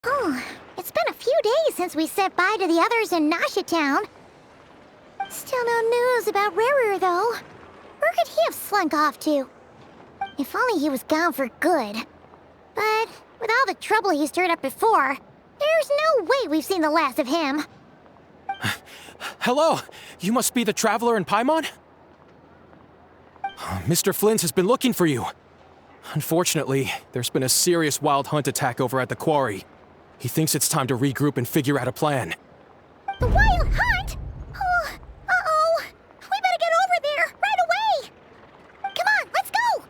Oh, it's been a few days since we said bye to the others in Nasha Town. Still no news about Rarer, though. Where could he have slunk off to? If only he was gone for good. But with all the trouble he stirred up before, there's no way we've seen the last of him. Hello! You must be the traveler in Paimon? Mr. Flynn has been looking for you. Unfortunately, there's been a serious wild hunt attack over at the quarry. He thinks it's time to regroup and figure out a plan. The wild hunt? Oh, uh-oh. We better get over there, right away! Come on, let's go!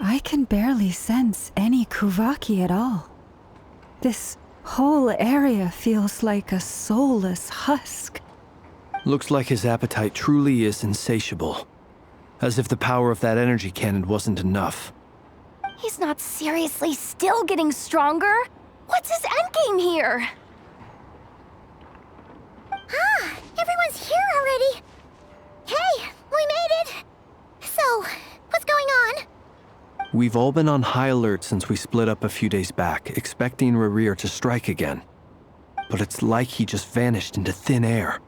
I can barely sense any Kuvaki at all. This whole area feels like a soulless husk. Looks like his appetite truly is insatiable. As if the power of that energy cannon wasn't enough. He's not seriously still getting stronger? What's his endgame here? Ah, everyone's here already. Hey, we made it. So, what's going on? We've all been on high alert since we split up a few days back, expecting Rarir to strike again. But it's like he just vanished into thin air.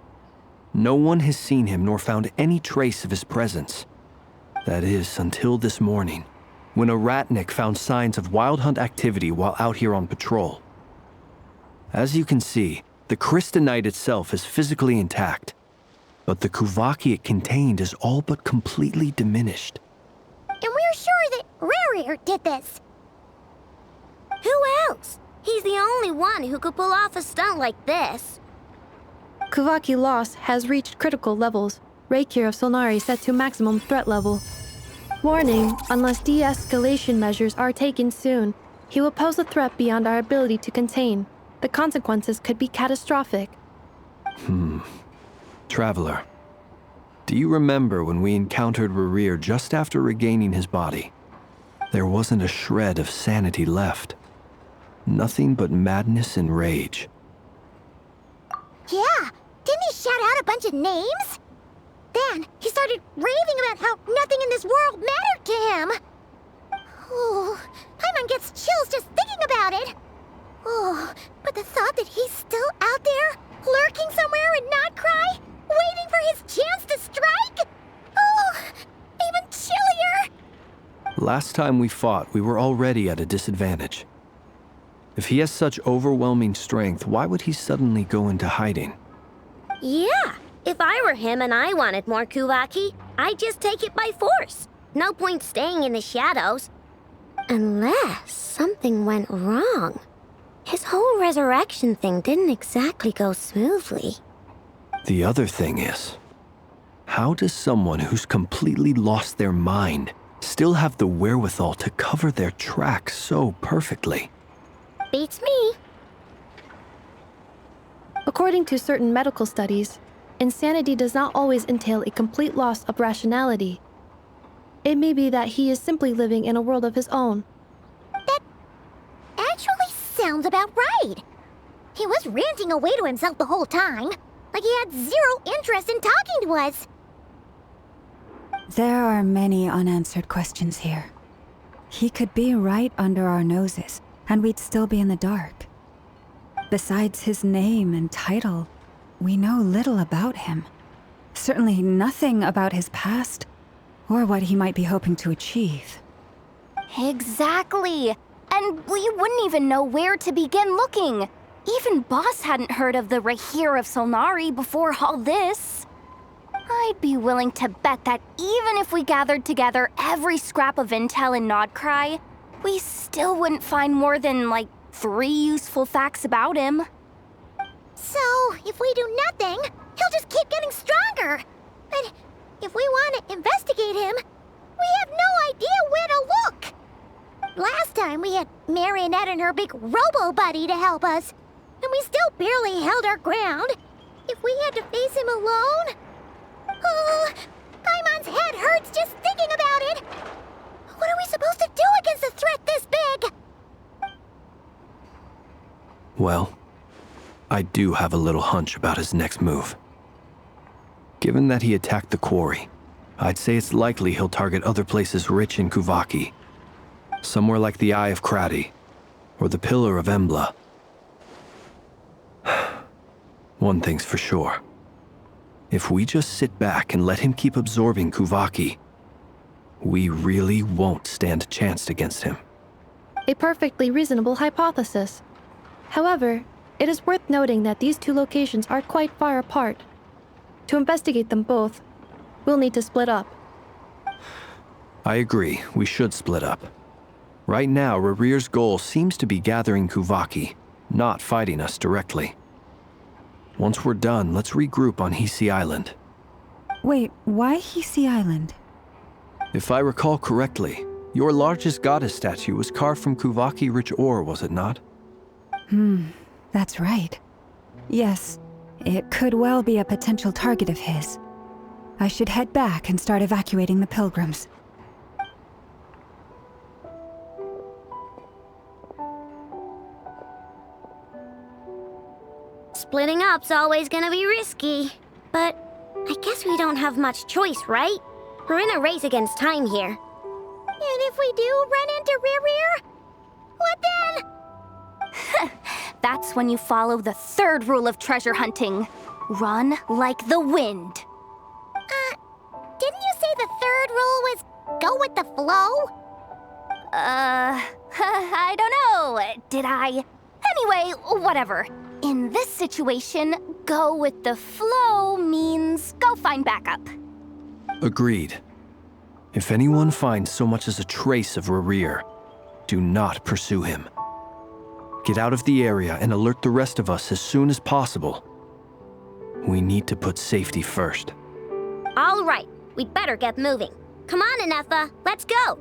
No one has seen him nor found any trace of his presence. That is, until this morning, when a ratnik found signs of wild hunt activity while out here on patrol. As you can see, the crystalline itself is physically intact, but the Kuvaki it contained is all but completely diminished. And we're sure that Rarir did this. Who else? He's the only one who could pull off a stunt like this. Kuvaki loss has reached critical levels. Reikir of Solnari set to maximum threat level. Warning, unless de-escalation measures are taken soon, he will pose a threat beyond our ability to contain. The consequences could be catastrophic. Traveler, do you remember when we encountered Rarir just after regaining his body? There wasn't a shred of sanity left. Nothing but madness and rage. Yeah, didn't he shout out a bunch of names? Then he started raving about how nothing in this world mattered to him. Oh, Paimon gets chills just thinking about it. Oh, but the thought that he's still out there, lurking somewhere in Notcry, waiting for his chance to strike? Oh, even chillier. Last time we fought, we were already at a disadvantage. If he has such overwhelming strength, why would he suddenly go into hiding? Yeah, if I were him and I wanted more Kuvaki, I'd just take it by force. No point staying in the shadows. Unless something went wrong. His whole resurrection thing didn't exactly go smoothly. The other thing is, how does someone who's completely lost their mind still have the wherewithal to cover their tracks so perfectly? Beats me. According to certain medical studies, insanity does not always entail a complete loss of rationality. It may be that he is simply living in a world of his own. That actually sounds about right. He was ranting away to himself the whole time, like he had zero interest in talking to us. There are many unanswered questions here. He could be right under our noses, and we'd still be in the dark. Besides his name and title, we know little about him. Certainly nothing about his past, or what he might be hoping to achieve. Exactly. And we wouldn't even know where to begin looking. Even Boss hadn't heard of the Rahir of Solnari before all this. I'd be willing to bet that even if we gathered together every scrap of intel in Nodcry, we still wouldn't find more than, 3 useful facts about him. So, if we do nothing, he'll just keep getting stronger. But if we want to investigate him, we have no idea where to look. Last time we had Marionette and her big robo-buddy to help us, and we still barely held our ground. If we had to face him alone... Oh, Paimon's head hurts just thinking about it. What Well, I do have a little hunch about his next move. Given that he attacked the quarry, I'd say it's likely he'll target other places rich in Kuvaki. Somewhere like the Eye of Krati, or the Pillar of Embla. One thing's for sure. If we just sit back and let him keep absorbing Kuvaki, we really won't stand a chance against him. A perfectly reasonable hypothesis. However, it is worth noting that these two locations are quite far apart. To investigate them both, we'll need to split up. I agree, we should split up. Right now, Rarir's goal seems to be gathering Kuvaki, not fighting us directly. Once we're done, let's regroup on Hisi Island. Wait, why Hisi Island? If I recall correctly, your largest goddess statue was carved from Kuvaki-rich ore, was it not? That's right. Yes, it could well be a potential target of his. I should head back and start evacuating the pilgrims. Splitting up's always gonna be risky. But I guess we don't have much choice, right? We're in a race against time here. And if we do run into Rear, what then? That's when you follow the third rule of treasure hunting. Run like the wind. Didn't you say the third rule was go with the flow? I don't know. Did I? Anyway, whatever. In this situation, go with the flow means go find backup. Agreed. If anyone finds so much as a trace of Rarir, do not pursue him. Get out of the area and alert the rest of us as soon as possible. We need to put safety first. All right, we'd better get moving. Come on, Anefa, let's go.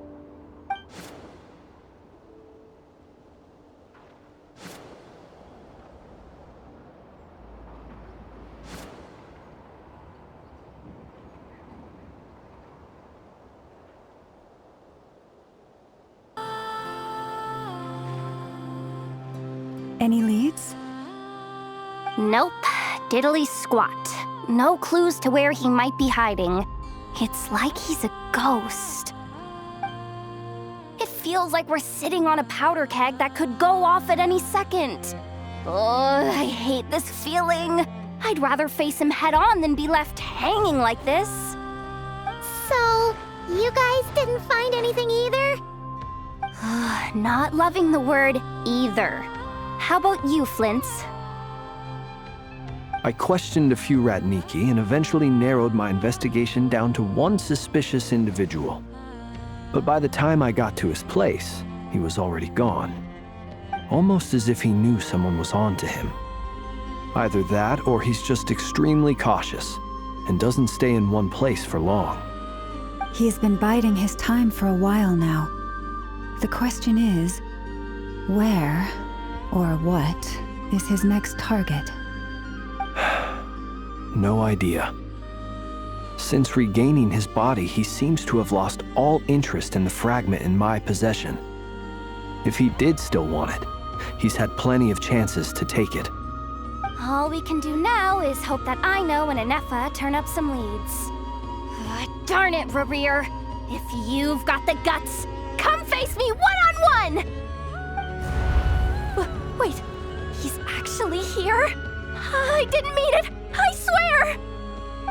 Any leads? Nope. Diddly squat. No clues to where he might be hiding. It's like he's a ghost. It feels like we're sitting on a powder keg that could go off at any second. Ugh, I hate this feeling. I'd rather face him head on than be left hanging like this. So, you guys didn't find anything either? Not loving the word either. How about you, Flintz? I questioned a few Ratniki and eventually narrowed my investigation down to one suspicious individual. But by the time I got to his place, he was already gone. Almost as if he knew someone was on to him. Either that or he's just extremely cautious and doesn't stay in one place for long. He's been biding his time for a while now. The question is, where or what is his next target? No idea. Since regaining his body, he seems to have lost all interest in the fragment in my possession. If he did still want it, he's had plenty of chances to take it. All we can do now is hope that Aino and Anefa turn up some leads. Darn it, Rarir! If you've got the guts, come face me one-on-one! Wait, he's actually here? I didn't mean it! I swear!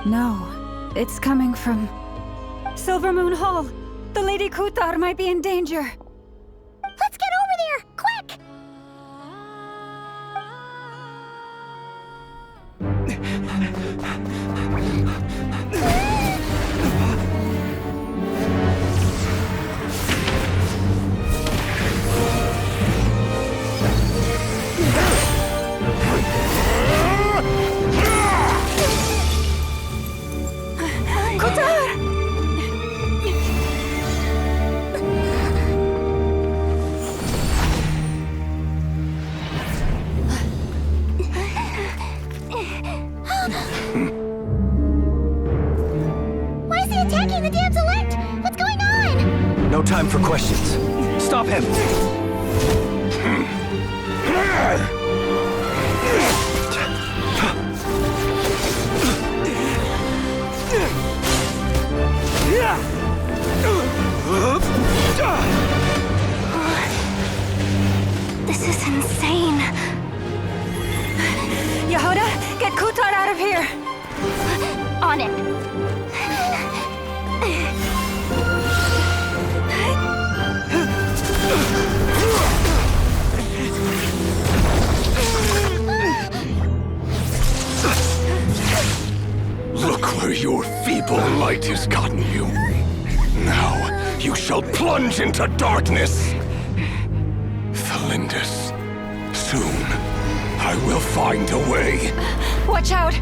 No, it's coming from Silver Moon Hall. The Lady Kutar might be in danger. Let's get over there, quick! Why is he attacking the damselette? What's going on? No time for questions. Stop him! It's insane. Yehuda, get Kutar out of here! On it. Look where your feeble light has gotten you. Now you shall plunge into darkness. Thalindus, soon I will find a way. Watch out!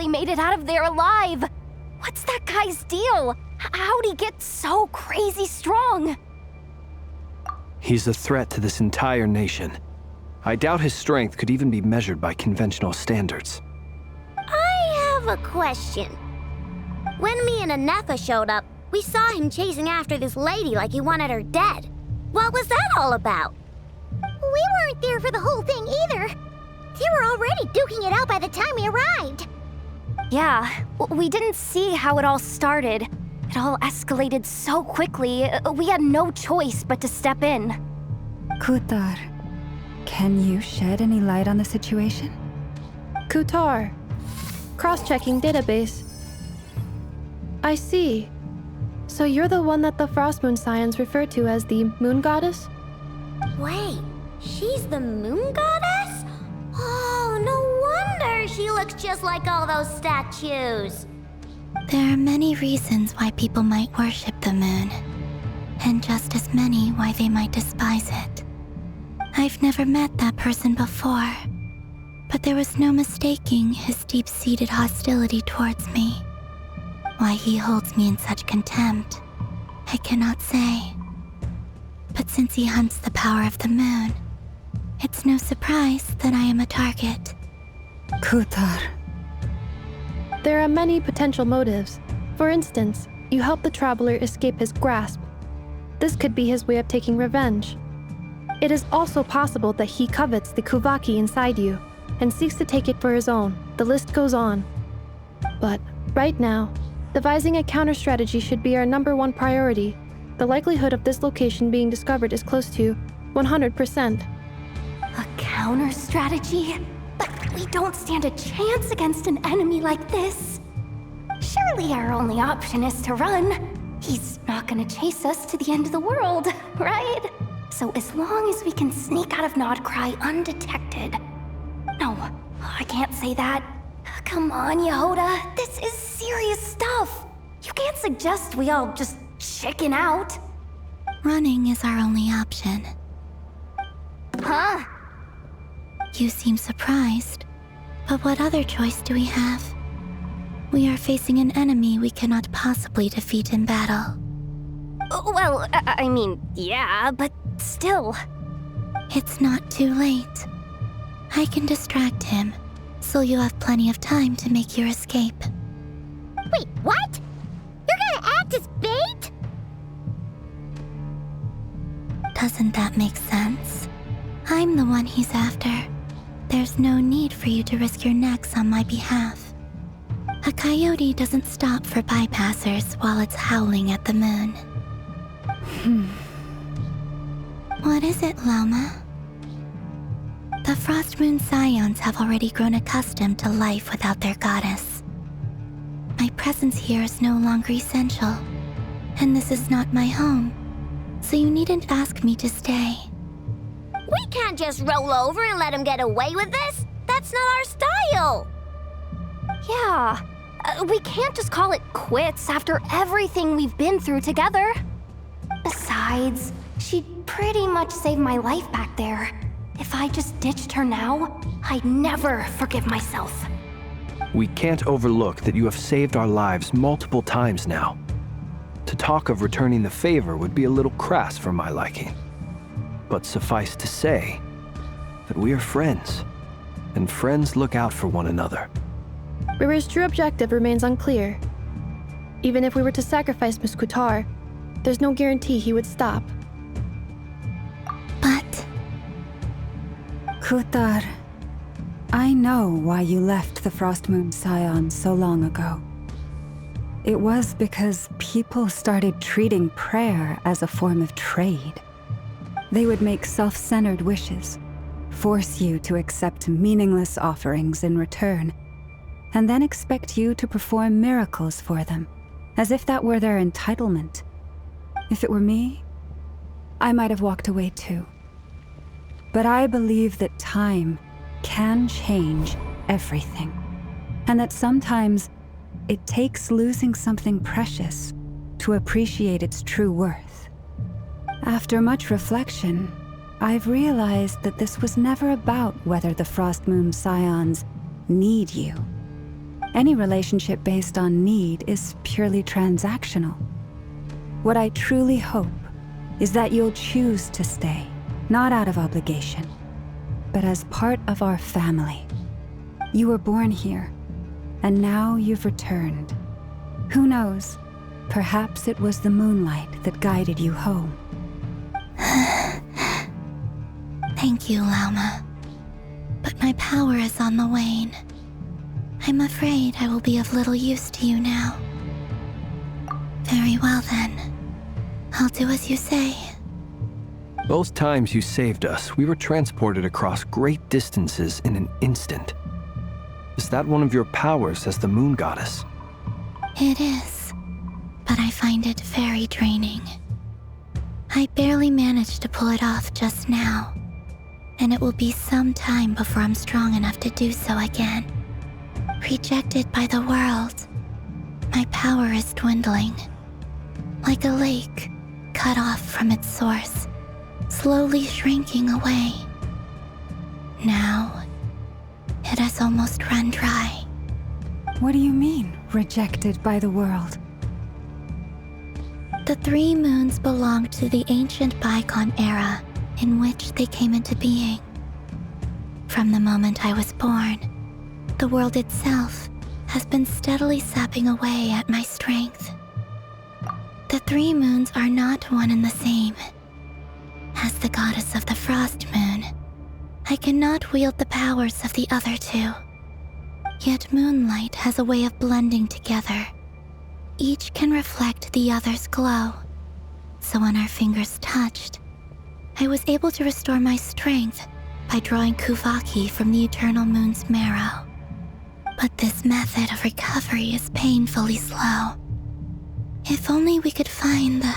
Made it out of there alive. What's that guy's deal? How'd he get so crazy strong? He's a threat to this entire nation. I doubt his strength could even be measured by conventional standards. I have a question. When me and Anetha showed up, we saw him chasing after this lady like he wanted her dead. What was that all about? We weren't there for the whole thing either. They were already duking it out by the time we arrived. Yeah, we didn't see how it all started. It all escalated so quickly, we had no choice but to step in. Kutar, can you shed any light on the situation? Kutar. Cross-checking database. I see. So you're the one that the Frost Moon Scions refer to as the Moon Goddess? Wait, she's the Moon Goddess? Oh, no wonder she looks just like all those statues. There are many reasons why people might worship the moon, and just as many why they might despise it. I've never met that person before, but there was no mistaking his deep-seated hostility towards me. Why he holds me in such contempt, I cannot say. But since he hunts the power of the moon, it's no surprise that I am a target. Kutar. There are many potential motives. For instance, you help the traveler escape his grasp. This could be his way of taking revenge. It is also possible that he covets the Kuvaki inside you and seeks to take it for his own. The list goes on. But right now, devising a counter-strategy should be our #1 priority. The likelihood of this location being discovered is close to 100%. A counter-strategy? But we don't stand a chance against an enemy like this. Surely our only option is to run. He's not gonna chase us to the end of the world, right? So as long as we can sneak out of Nodcry undetected. No, I can't say that. Come on, Yehuda, this is serious stuff. You can't suggest we all just chicken out. Running is our only option. Huh? You seem surprised, but what other choice do we have? We are facing an enemy we cannot possibly defeat in battle. Well, I mean, yeah, but still. It's not too late. I can distract him, so you have plenty of time to make your escape. Wait, what? You're gonna act as bait? Doesn't that make sense? I'm the one he's after. there's no need for you to risk your necks on my behalf. A coyote doesn't stop for bypassers while it's howling at the moon. What is it, Loma? The Frost Moon Scions have already grown accustomed to life without their goddess. My presence here is no longer essential, and this is not my home, so you needn't ask me to stay. We can't just roll over and let him get away with this. That's not our style. Yeah, we can't just call it quits after everything we've been through together. Besides, she'd pretty much saved my life back there. If I just ditched her now, I'd never forgive myself. We can't overlook that you have saved our lives multiple times now. To talk of returning the favor would be a little crass for my liking. But suffice to say that we are friends, and friends look out for one another. River's true objective remains unclear. Even if we were to sacrifice Miss Kutar, there's no guarantee he would stop. But Kutar, I know why you left the Frost Moon Scions so long ago. It was because people started treating prayer as a form of trade. They would make self-centered wishes, force you to accept meaningless offerings in return, and then expect you to perform miracles for them, as if that were their entitlement. If it were me, I might have walked away too. But I believe that time can change everything, and that sometimes it takes losing something precious to appreciate its true worth. After much reflection, I've realized that this was never about whether the Frost Moon Scions need you. Any relationship based on need is purely transactional. What I truly hope is that you'll choose to stay, not out of obligation, but as part of our family. You were born here, and now you've returned. Who knows? Perhaps it was the moonlight that guided you home. thank you, Lauma. But my power is on the wane. I'm afraid I will be of little use to you now. Very well then. I'll do as you say. Both times you saved us, we were transported across great distances in an instant. Is that one of your powers as the Moon Goddess? It is, but I find it very draining. I barely managed to pull it off just now, and it will be some time before I'm strong enough to do so again. Rejected by the world, my power is dwindling. Like a lake cut off from its source, slowly shrinking away. Now, it has almost run dry. What do you mean, rejected by the world? The 3 moons belonged to the ancient Bygone era in which they came into being. From the moment I was born, the world itself has been steadily sapping away at my strength. The 3 moons are not one and the same. As the goddess of the Frost Moon, I cannot wield the powers of the other 2. Yet moonlight has a way of blending together. Each can reflect the other's glow. So when our fingers touched, I was able to restore my strength by drawing Kuvaki from the eternal moon's marrow. But this method of recovery is painfully slow. If only we could find the...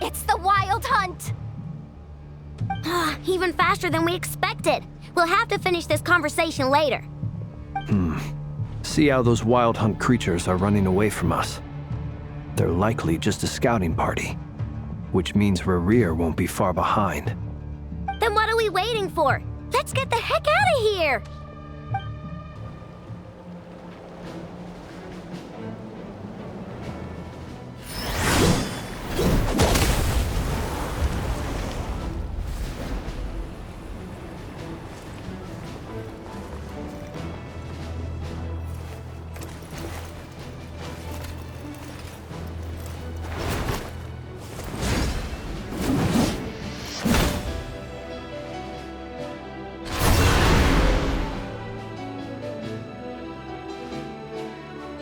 It's the Wild Hunt! Even faster than we expected. We'll have to finish this conversation later. See how those Wild Hunt creatures are running away from us. They're likely just a scouting party, which means Rerir won't be far behind. Then what are we waiting for? Let's get the heck out of here!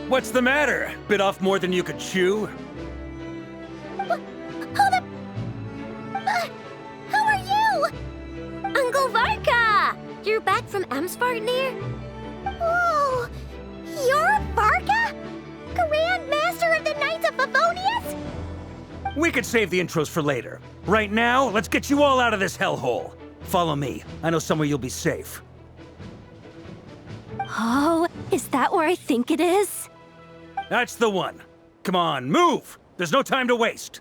What's the matter? Bit off more than you could chew? Who are you? Uncle Varka! You're back from Amsvartnir? Oh, you're Varka? Grand Master of the Knights of Favonius? We could save the intros for later. Right now, let's get you all out of this hellhole. Follow me. I know somewhere you'll be safe. Oh, is that where I think it is? That's the one. Come on, move! There's no time to waste.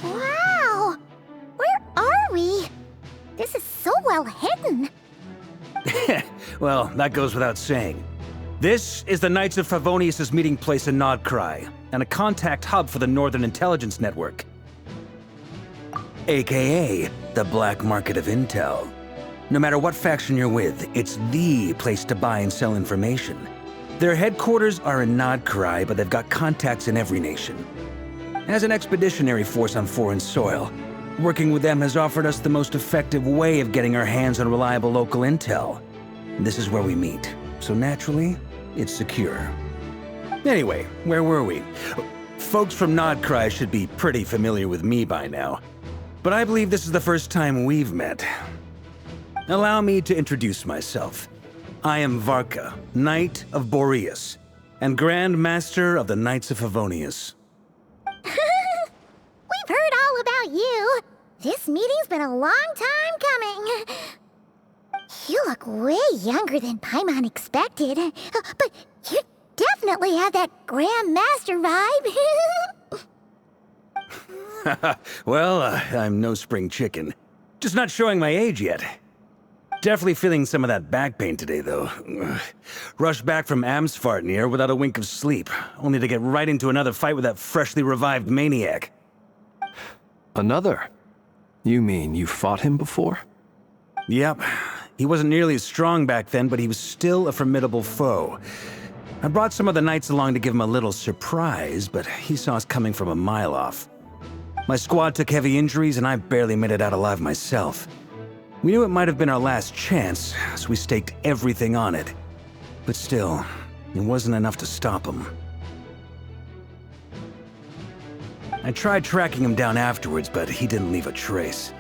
Wow! Where are we? This is so well hidden. Well, that goes without saying. This is the Knights of Favonius' meeting place in Nodcry, and a contact hub for the Northern Intelligence Network. AKA, the black market of intel. No matter what faction you're with, it's the place to buy and sell information. Their headquarters are in Nodcry, but they've got contacts in every nation. As an expeditionary force on foreign soil, working with them has offered us the most effective way of getting our hands on reliable local intel. This is where we meet, so naturally, it's secure. Anyway, where were we? Folks from Nodcry should be pretty familiar with me by now, but I believe this is the first time we've met. Allow me to introduce myself. I am Varka, Knight of Boreas, and Grand Master of the Knights of Favonius. We've heard all about you. This meeting's been a long time coming. You look way younger than Paimon expected, but you definitely have that Grand Master vibe. Well, I'm no spring chicken. Just not showing my age yet. Definitely feeling some of that back pain today, though. Rushed back from Amsvartnir without a wink of sleep, only to get right into another fight with that freshly revived maniac. Another? You mean you fought him before? Yep. He wasn't nearly as strong back then, but he was still a formidable foe. I brought some of the knights along to give him a little surprise, but he saw us coming from a mile off. My squad took heavy injuries, and I barely made it out alive myself. We knew it might have been our last chance, so we staked everything on it. But still, it wasn't enough to stop him. I tried tracking him down afterwards, but he didn't leave a trace.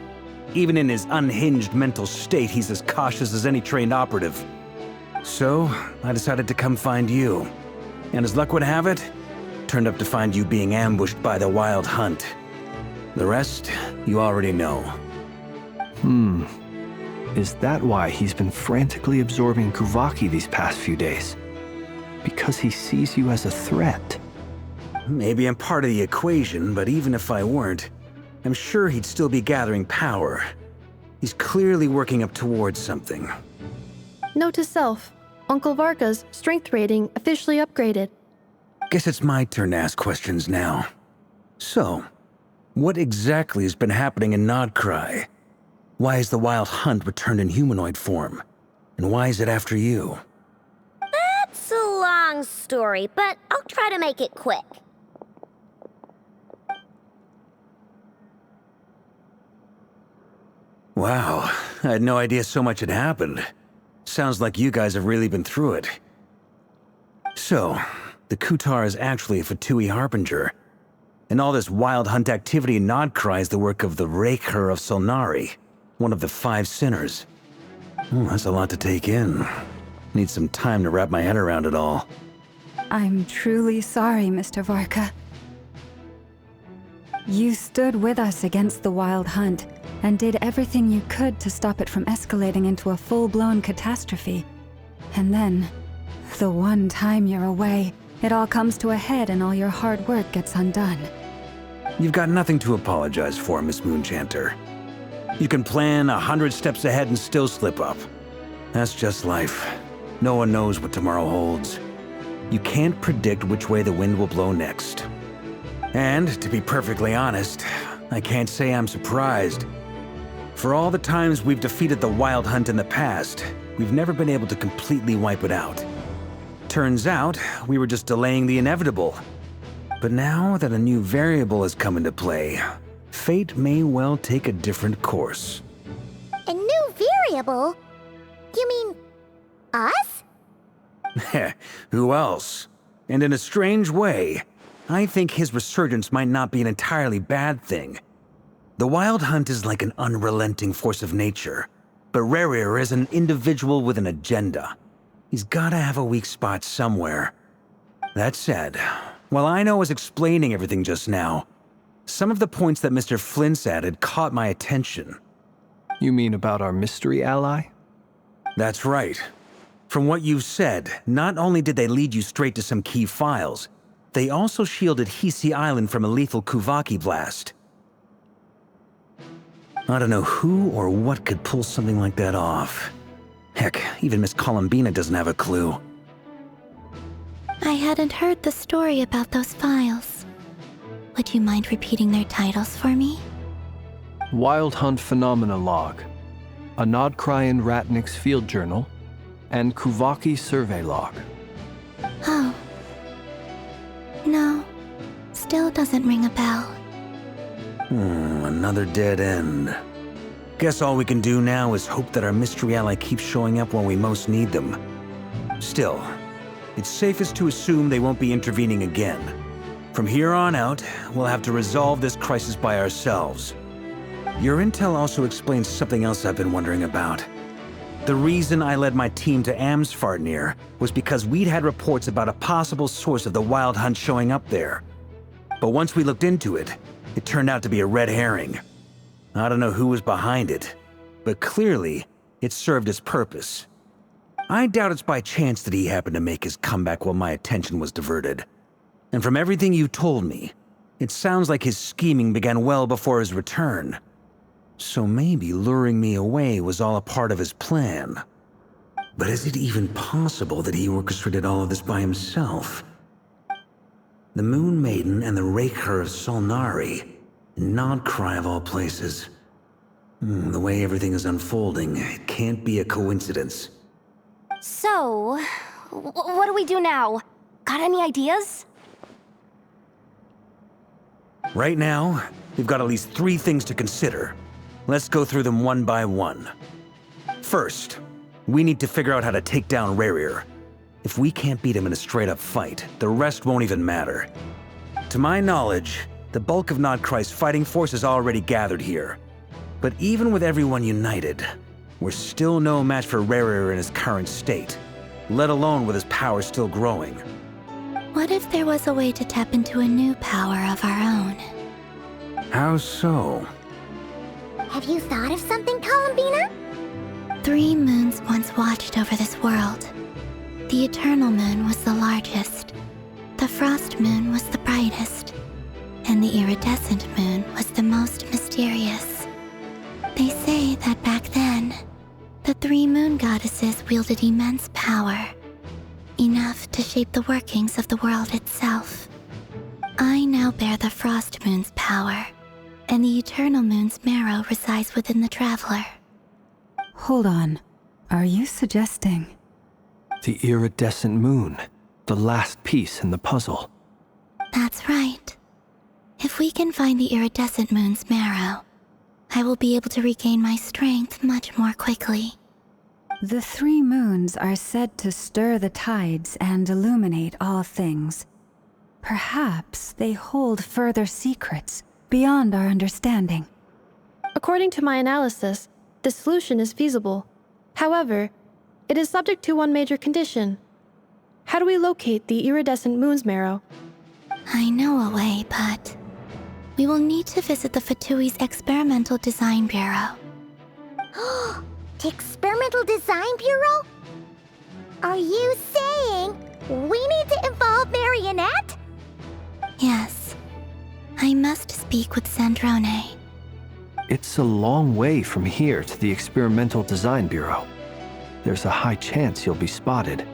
Even in his unhinged mental state, he's as cautious as any trained operative. So, I decided to come find you. And as luck would have it, turned up to find you being ambushed by the Wild Hunt. The rest, you already know. Is that why he's been frantically absorbing Kuvaki these past few days? Because he sees you as a threat? Maybe I'm part of the equation, but even if I weren't, I'm sure he'd still be gathering power. He's clearly working up towards something. Note to self, Uncle Varka's strength rating officially upgraded. Guess it's my turn to ask questions now. So, what exactly has been happening in Nodcry? Why has the Wild Hunt returned in humanoid form? And why is it after you? That's a long story, but I'll try to make it quick. Wow, I had no idea so much had happened. Sounds like you guys have really been through it. So, the Kutar is actually a Fatui Harbinger. And all this Wild Hunt activity in Nodcry is the work of the Raker of Solnari, one of the 5 sinners. That's a lot to take in. Need some time to wrap my head around it all. I'm truly sorry, Mr. Varka. You stood with us against the Wild Hunt, and did everything you could to stop it from escalating into a full-blown catastrophe. And then, the one time you're away, it all comes to a head and all your hard work gets undone. You've got nothing to apologize for, Miss Moonchanter. You can plan 100 steps ahead and still slip up. That's just life. No one knows what tomorrow holds. You can't predict which way the wind will blow next. And, to be perfectly honest, I can't say I'm surprised. For all the times we've defeated the Wild Hunt in the past, we've never been able to completely wipe it out. Turns out, we were just delaying the inevitable. But now that a new variable has come into play, fate may well take a different course. A new variable? You mean us? Heh, who else? And in a strange way, I think his resurgence might not be an entirely bad thing. The Wild Hunt is like an unrelenting force of nature, but Rerir is an individual with an agenda. He's gotta have a weak spot somewhere. That said, while I was explaining everything just now, some of the points that Mr. Flint's added caught my attention. You mean about our mystery ally? That's right. From what you've said, not only did they lead you straight to some key files, they also shielded Hisi Island from a lethal Kuvaki blast. I don't know who or what could pull something like that off. Heck, even Miss Columbina doesn't have a clue. I hadn't heard the story about those files. Would you mind repeating their titles for me? Wild Hunt Phenomena Log, a Nodcrian Ratnik's Field Journal, and Kuvaki Survey Log. Oh. No. Still doesn't ring a bell. Another dead end. Guess all we can do now is hope that our mystery ally keeps showing up when we most need them. Still, it's safest to assume they won't be intervening again. From here on out, we'll have to resolve this crisis by ourselves. Your intel also explains something else I've been wondering about. The reason I led my team to Amsfarnir was because we'd had reports about a possible source of the Wild Hunt showing up there. But once we looked into it, it turned out to be a red herring. I don't know who was behind it, but clearly, it served its purpose. I doubt it's by chance that he happened to make his comeback while my attention was diverted. And from everything you told me, it sounds like his scheming began well before his return. So maybe luring me away was all a part of his plan. But is it even possible that he orchestrated all of this by himself? The Moon Maiden and the Raker of Solnari, Nodcry of all places. The way everything is unfolding, it can't be a coincidence. So, what do we do now? Got any ideas? Right now, we've got at least 3 things to consider. Let's go through them one by one. First, we need to figure out how to take down Rerir. If we can't beat him in a straight-up fight, the rest won't even matter. To my knowledge, the bulk of Nodcry's fighting force is already gathered here. But even with everyone united, we're still no match for Rerir in his current state, let alone with his power still growing. What if there was a way to tap into a new power of our own? How so? Have you thought of something, Columbina? 3 moons once watched over this world. The Eternal Moon was the largest. The Frost Moon was the brightest. And the Iridescent Moon was the most mysterious. They say that back then, the 3 moon goddesses wielded immense power, enough to shape the workings of the world itself. I now bear the Frost Moon's power, and the Eternal Moon's marrow resides within the Traveler. Hold on. Are you suggesting? The Iridescent Moon, the last piece in the puzzle. That's right. If we can find the Iridescent Moon's marrow, I will be able to regain my strength much more quickly. The 3 moons are said to stir the tides and illuminate all things. Perhaps they hold further secrets beyond our understanding. According to my analysis, this solution is feasible. However, it is subject to one major condition. How do we locate the Iridescent Moon's marrow? I know a way, but we will need to visit the Fatui's Experimental Design Bureau. The Experimental Design Bureau? Are you saying we need to involve Marionette? Yes. I must speak with Sandrone. It's a long way from here to the Experimental Design Bureau. There's a high chance you'll be spotted.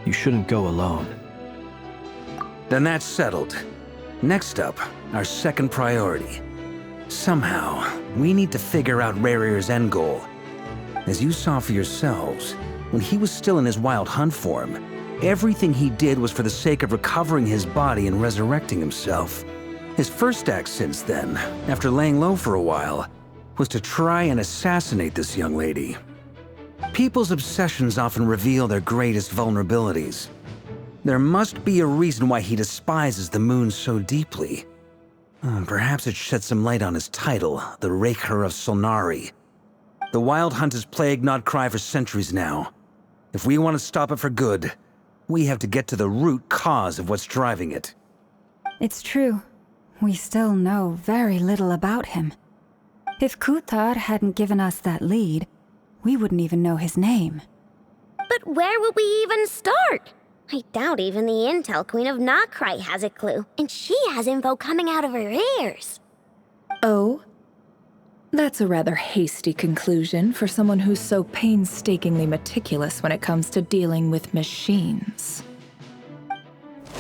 You shouldn't go alone. Then that's settled. Next up, our second priority. Somehow, we need to figure out Rerir's end goal. As you saw for yourselves, when he was still in his Wild Hunt form, everything he did was for the sake of recovering his body and resurrecting himself. His first act since then, after laying low for a while, was to try and assassinate this young lady. People's obsessions often reveal their greatest vulnerabilities. There must be a reason why he despises the moon so deeply. Perhaps it sheds some light on his title, the Raker of Solnari. The Wild Hunt has plagued Notcry for centuries now. If we want to stop it for good, we have to get to the root cause of what's driving it. It's true. We still know very little about him. If Kuthar hadn't given us that lead, we wouldn't even know his name. But where would we even start? I doubt even the Intel Queen of Notcry has a clue, and she has info coming out of her ears. Oh? That's a rather hasty conclusion for someone who's so painstakingly meticulous when it comes to dealing with machines.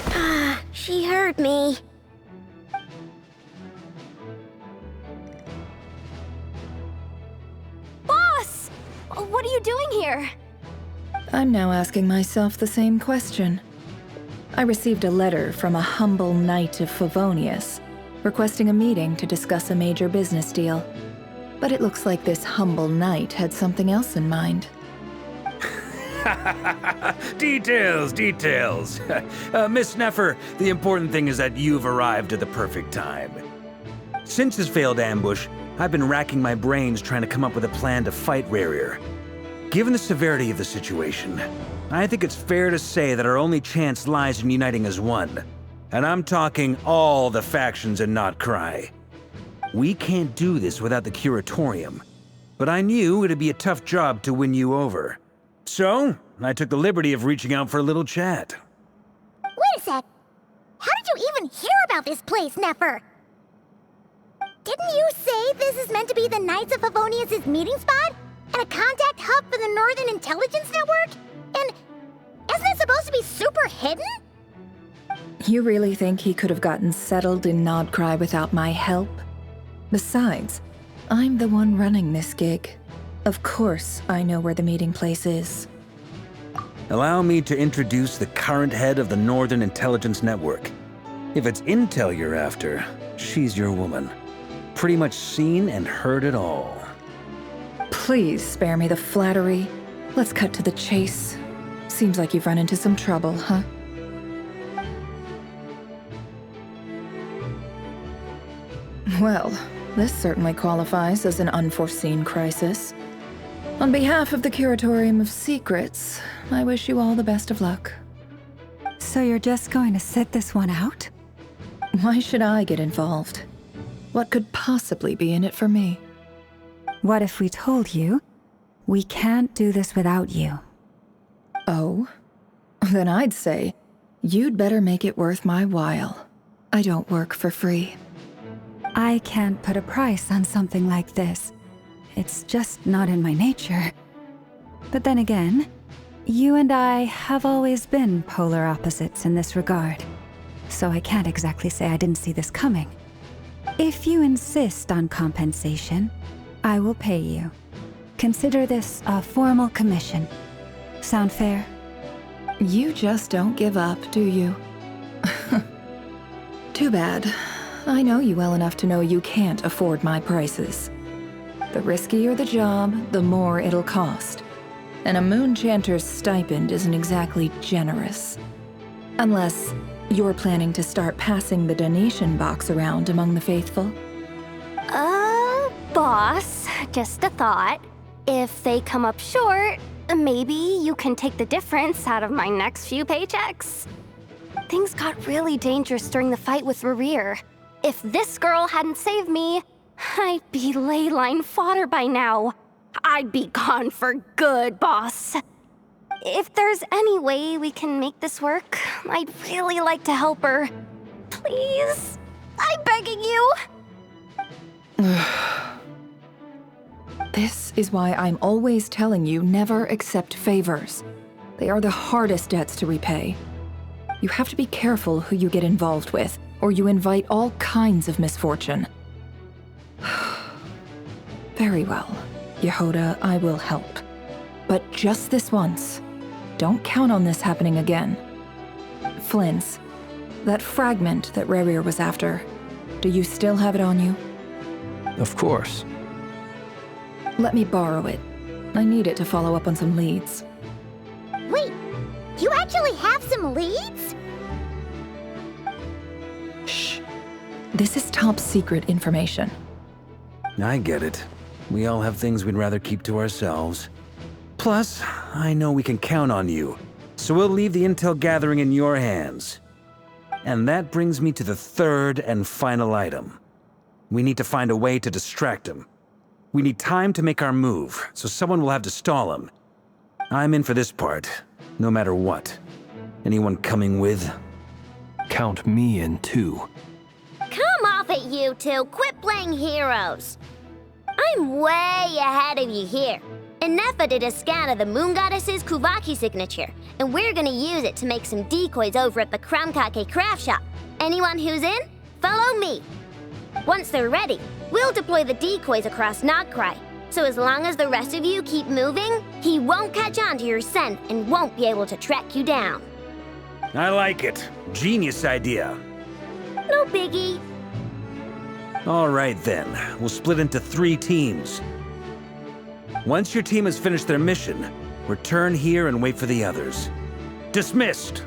Ah, she heard me. Boss! What are you doing here? I'm now asking myself the same question. I received a letter from a humble knight of Favonius, requesting a meeting to discuss a major business deal. But it looks like this humble knight had something else in mind. Details, details. Miss Neffer, the important thing is that you've arrived at the perfect time. Since his failed ambush, I've been racking my brains trying to come up with a plan to fight Rerir. Given the severity of the situation, I think it's fair to say that our only chance lies in uniting as one. And I'm talking all the factions in Notcry. We can't do this without the Curatorium, but I knew it'd be a tough job to win you over. So, I took the liberty of reaching out for a little chat. Wait a sec. How did you even hear about this place, Neffer? Didn't you say this is meant to be the Knights of Favonius' meeting spot? And a contact hub for the Northern Intelligence Network? And isn't it supposed to be super hidden? You really think he could have gotten settled in Notcry without my help? Besides, I'm the one running this gig. Of course I know where the meeting place is. Allow me to introduce the current head of the Northern Intelligence Network. If it's intel you're after, she's your woman. Pretty much seen and heard it all. Please spare me the flattery. Let's cut to the chase. Seems like you've run into some trouble, huh? Well, this certainly qualifies as an unforeseen crisis. On behalf of the Curatorium of Secrets, I wish you all the best of luck. So you're just going to sit this one out? Why should I get involved? What could possibly be in it for me? What if we told you we can't do this without you? Oh? Then I'd say you'd better make it worth my while. I don't work for free. I can't put a price on something like this. It's just not in my nature. But then again, you and I have always been polar opposites in this regard. So I can't exactly say I didn't see this coming. If you insist on compensation, I will pay you. Consider this a formal commission. Sound fair? You just don't give up, do you? Too bad. I know you well enough to know you can't afford my prices. The riskier the job, the more it'll cost. And a moon chanter's stipend isn't exactly generous. Unless you're planning to start passing the donation box around among the faithful. Boss, just a thought. If they come up short, maybe you can take the difference out of my next few paychecks. Things got really dangerous during the fight with Rerir. If this girl hadn't saved me, I'd be ley line fodder by now. I'd be gone for good, boss. If there's any way we can make this work, I'd really like to help her. Please? I'm begging you. This is why I'm always telling you never accept favors. They are the hardest debts to repay. You have to be careful who you get involved with, or you invite all kinds of misfortune. Very well, Yehoda, I will help. But just this once. Don't count on this happening again. Flins, that fragment that Rerir was after, do you still have it on you? Of course. Let me borrow it. I need it to follow up on some leads. Wait, you actually have some leads? Shh. This is top secret information. I get it. We all have things we'd rather keep to ourselves. Plus, I know we can count on you, so we'll leave the intel gathering in your hands. And that brings me to the third and final item. We need to find a way to distract him. We need time to make our move, so someone will have to stall him. I'm in for this part, no matter what. Anyone coming with? Count me in too. Come off it, you two. Quit playing heroes. I'm way ahead of you here. Nefa did a scan of the Moon Goddess's Kuvaki signature, and we're gonna use it to make some decoys over at the Kramkake craft shop. Anyone who's in, follow me. Once they're ready, we'll deploy the decoys across Nogcry. So as long as the rest of you keep moving, he won't catch on to your scent and won't be able to track you down. I like it. Genius idea. No biggie. All right then, we'll split into 3 teams. Once your team has finished their mission, return here and wait for the others. Dismissed!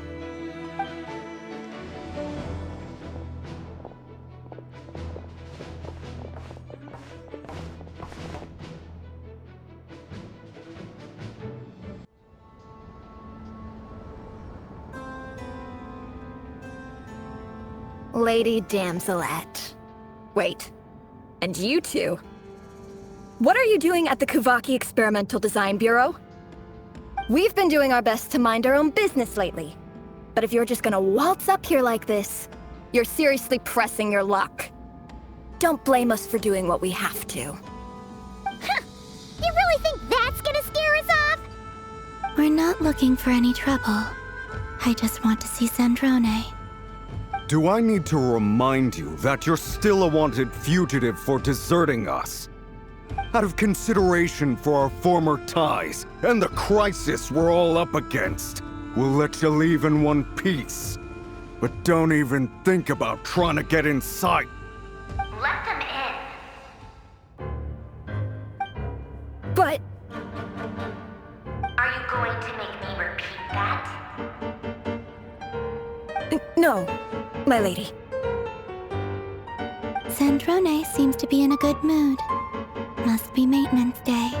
Lady Damselette. Wait, and you two? What are you doing at the Kuvaki Experimental Design Bureau? We've been doing our best to mind our own business lately. But if you're just gonna waltz up here like this, you're seriously pressing your luck. Don't blame us for doing what we have to. Huh. You really think that's gonna scare us off? We're not looking for any trouble. I just want to see Zandrone. Do I need to remind you that you're still a wanted fugitive for deserting us? Out of consideration for our former ties and the crisis we're all up against, we'll let you leave in one piece. But don't even think about trying to get inside. Let them in. But... Are you going to make me repeat that? No, my lady. Zandrone seems to be in a good mood. Must be maintenance day.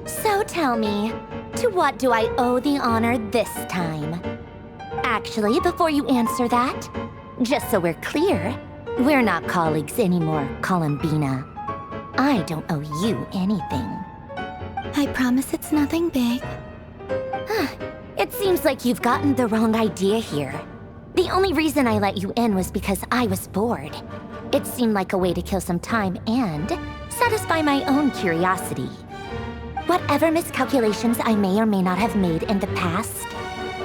So tell me, to what do I owe the honor this time? Actually, before you answer that, just so we're clear, we're not colleagues anymore, Columbina. I don't owe you anything. I promise it's nothing big. It seems like you've gotten the wrong idea here. The only reason I let you in was because I was bored. It seemed like a way to kill some time and satisfy my own curiosity. Whatever miscalculations I may or may not have made in the past,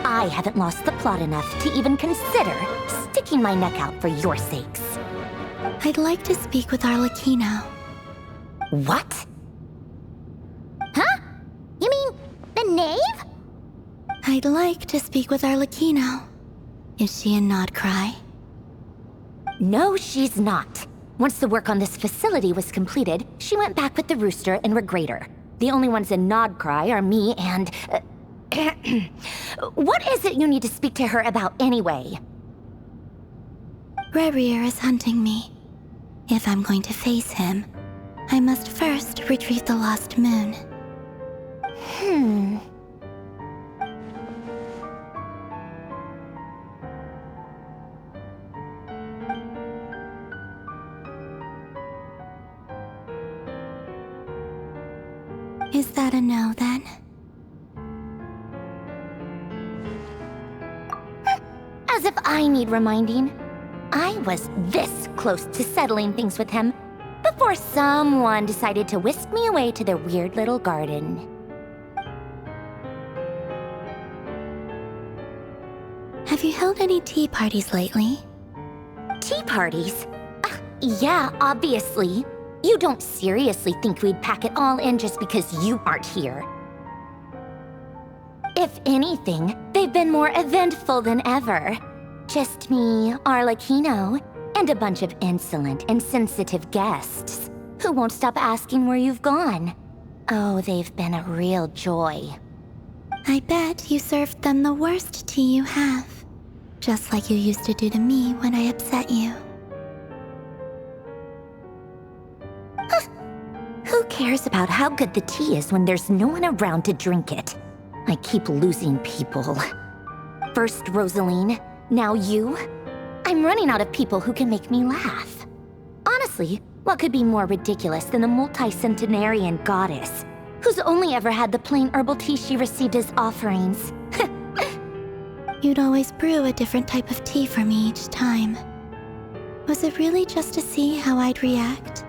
I haven't lost the plot enough to even consider sticking my neck out for your sakes. I'd like to speak with Arlecchino. What? Huh? You mean the knave? I'd like to speak with Arlecchino. Is she in Nogcry? No, she's not. Once the work on this facility was completed, she went back with the Rooster and Regrator. The only ones in Nogcry are me and... What is it you need to speak to her about anyway? Rerir is hunting me. If I'm going to face him, I must first retrieve the lost moon. Is that a no, then? As if I need reminding. I was this close to settling things with him before someone decided to whisk me away to their weird little garden. Have you held any tea parties lately? Tea parties? Yeah, obviously. You don't seriously think we'd pack it all in just because you aren't here. If anything, they've been more eventful than ever. Just me, Arlecchino, and a bunch of insolent, insensitive guests who won't stop asking where you've gone. Oh, they've been a real joy. I bet you served them the worst tea you have. Just like you used to do to me when I upset you. Who cares about how good the tea is when there's no one around to drink it? I keep losing people. First Rosaline, now you. I'm running out of people who can make me laugh. Honestly, what could be more ridiculous than a multi-centenarian goddess who's only ever had the plain herbal tea she received as offerings? You'd always brew a different type of tea for me each time. Was it really just to see how I'd react?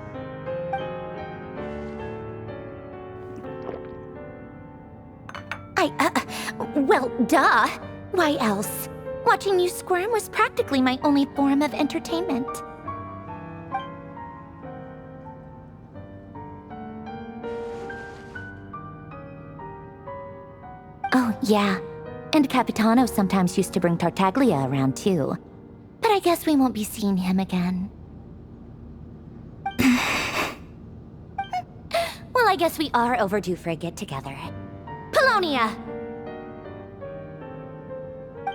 Well, duh. Why else? Watching you squirm was practically my only form of entertainment. Oh, yeah. And Capitano sometimes used to bring Tartaglia around, too. But I guess we won't be seeing him again. Well, I guess we are overdue for a get-together. Polonia!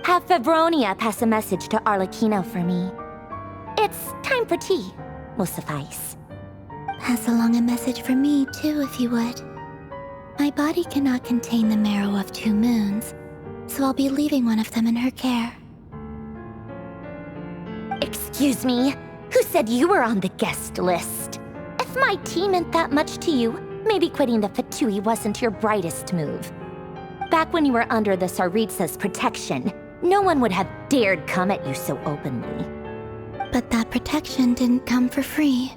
Have Febronia pass a message to Arlecchino for me. It's time for tea. Will suffice. Pass along a message for me, too, if you would. My body cannot contain the marrow of 2 moons, so I'll be leaving one of them in her care. Excuse me? Who said you were on the guest list? If my tea meant that much to you, maybe quitting the Fatui wasn't your brightest move. Back when you were under the Tsaritsa's protection, no one would have dared come at you so openly. But that protection didn't come for free.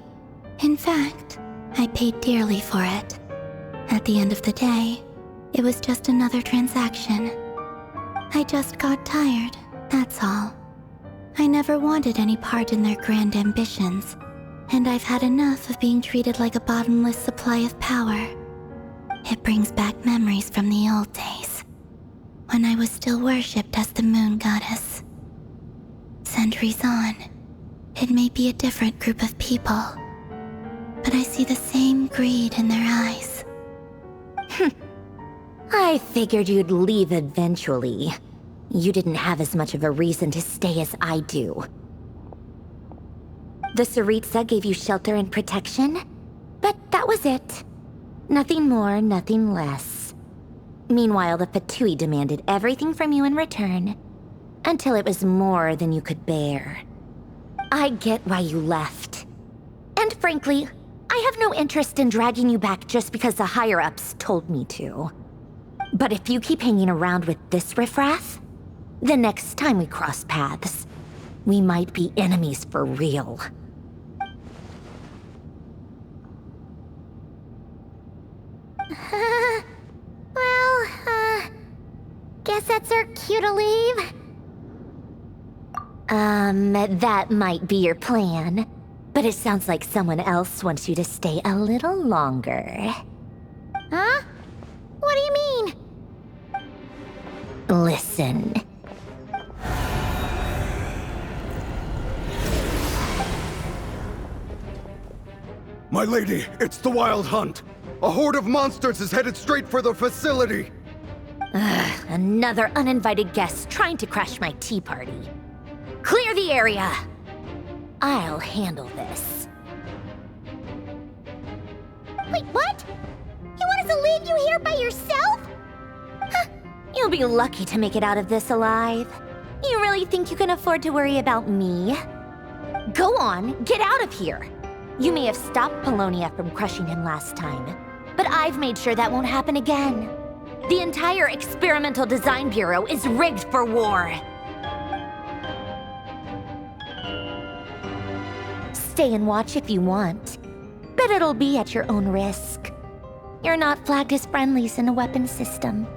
In fact, I paid dearly for it. At the end of the day, it was just another transaction. I just got tired, that's all. I never wanted any part in their grand ambitions, and I've had enough of being treated like a bottomless supply of power. It brings back memories from the old days, when I was still worshipped as the moon goddess. Centuries on, it may be a different group of people, but I see the same greed in their eyes. I figured you'd leave eventually. You didn't have as much of a reason to stay as I do. The Tsaritsa gave you shelter and protection, but that was it. Nothing more, nothing less. Meanwhile, the Fatui demanded everything from you in return, until it was more than you could bear. I get why you left. And frankly, I have no interest in dragging you back just because the higher-ups told me to. But if you keep hanging around with this riffraff, the next time we cross paths, we might be enemies for real. Guess that's our cue to leave. That might be your plan, but it sounds like someone else wants you to stay a little longer. Huh? What do you mean? Listen. My lady, it's the Wild Hunt. A horde of monsters is headed straight for the facility. Another uninvited guest trying to crash my tea party. Clear the area! I'll handle this. Wait, what? You want us to leave you here by yourself? Huh, you'll be lucky to make it out of this alive. You really think you can afford to worry about me? Go on, get out of here. You may have stopped Polonia from crushing him last time, but I've made sure that won't happen again. The entire Experimental Design Bureau is rigged for war. Stay and watch if you want, but it'll be at your own risk. You're not flagged as friendlies in a weapons system.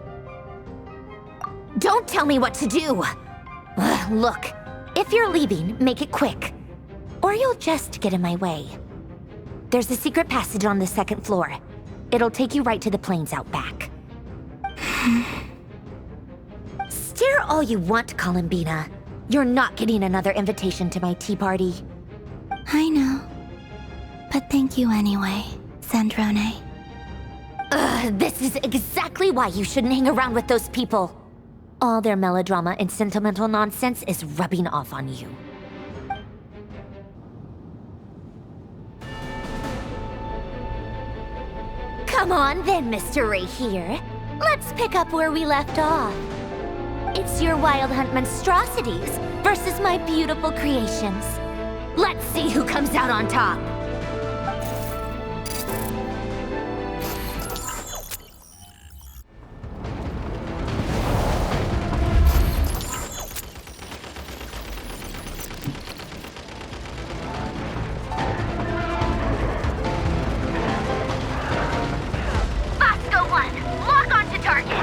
Don't tell me what to do! Look, if you're leaving, make it quick. Or you'll just get in my way. There's a secret passage on the second floor. It'll take you right to the plains out back. Stare all you want, Columbina. You're not getting another invitation to my tea party. I know. But thank you anyway, Sandrone. This is exactly why you shouldn't hang around with those people. All their melodrama and sentimental nonsense is rubbing off on you. Come on then, Mr. Ray here. Let's pick up where we left off. It's your Wild Hunt monstrosities versus my beautiful creations. Let's see who comes out on top. Bosco 1, lock onto target.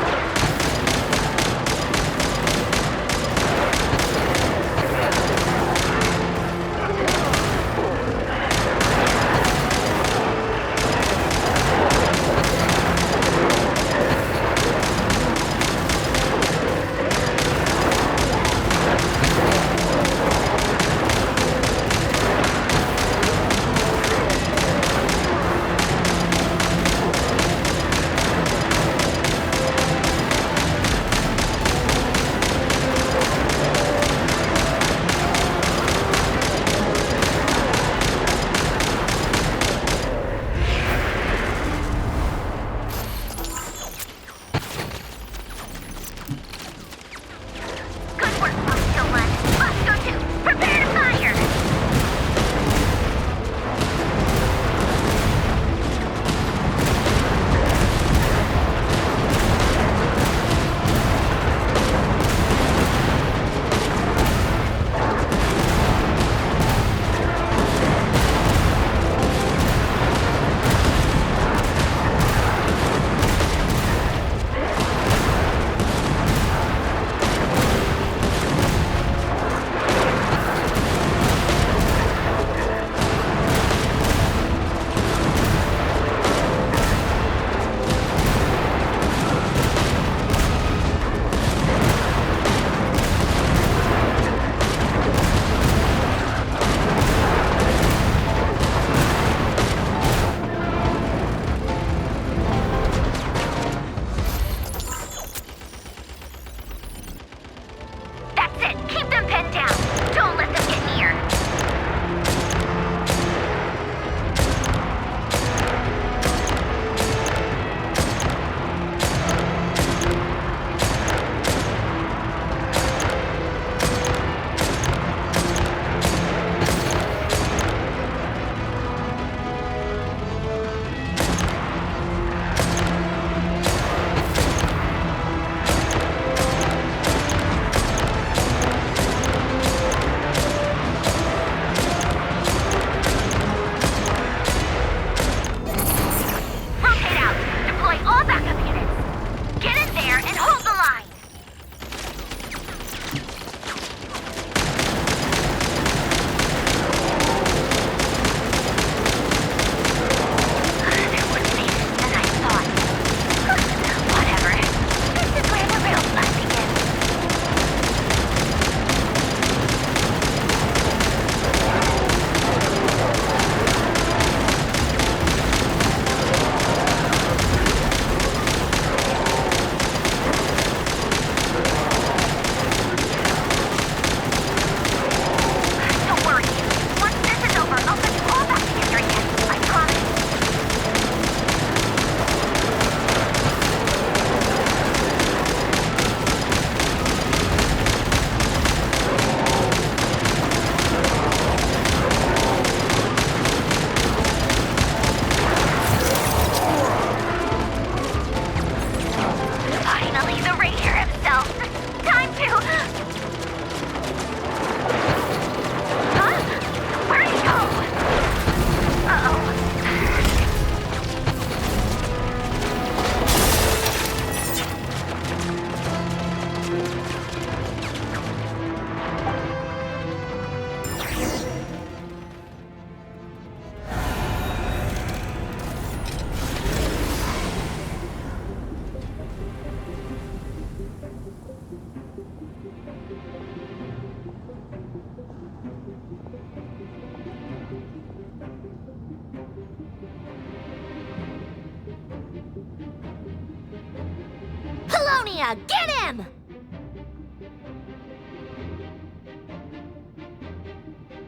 Livonia, get him!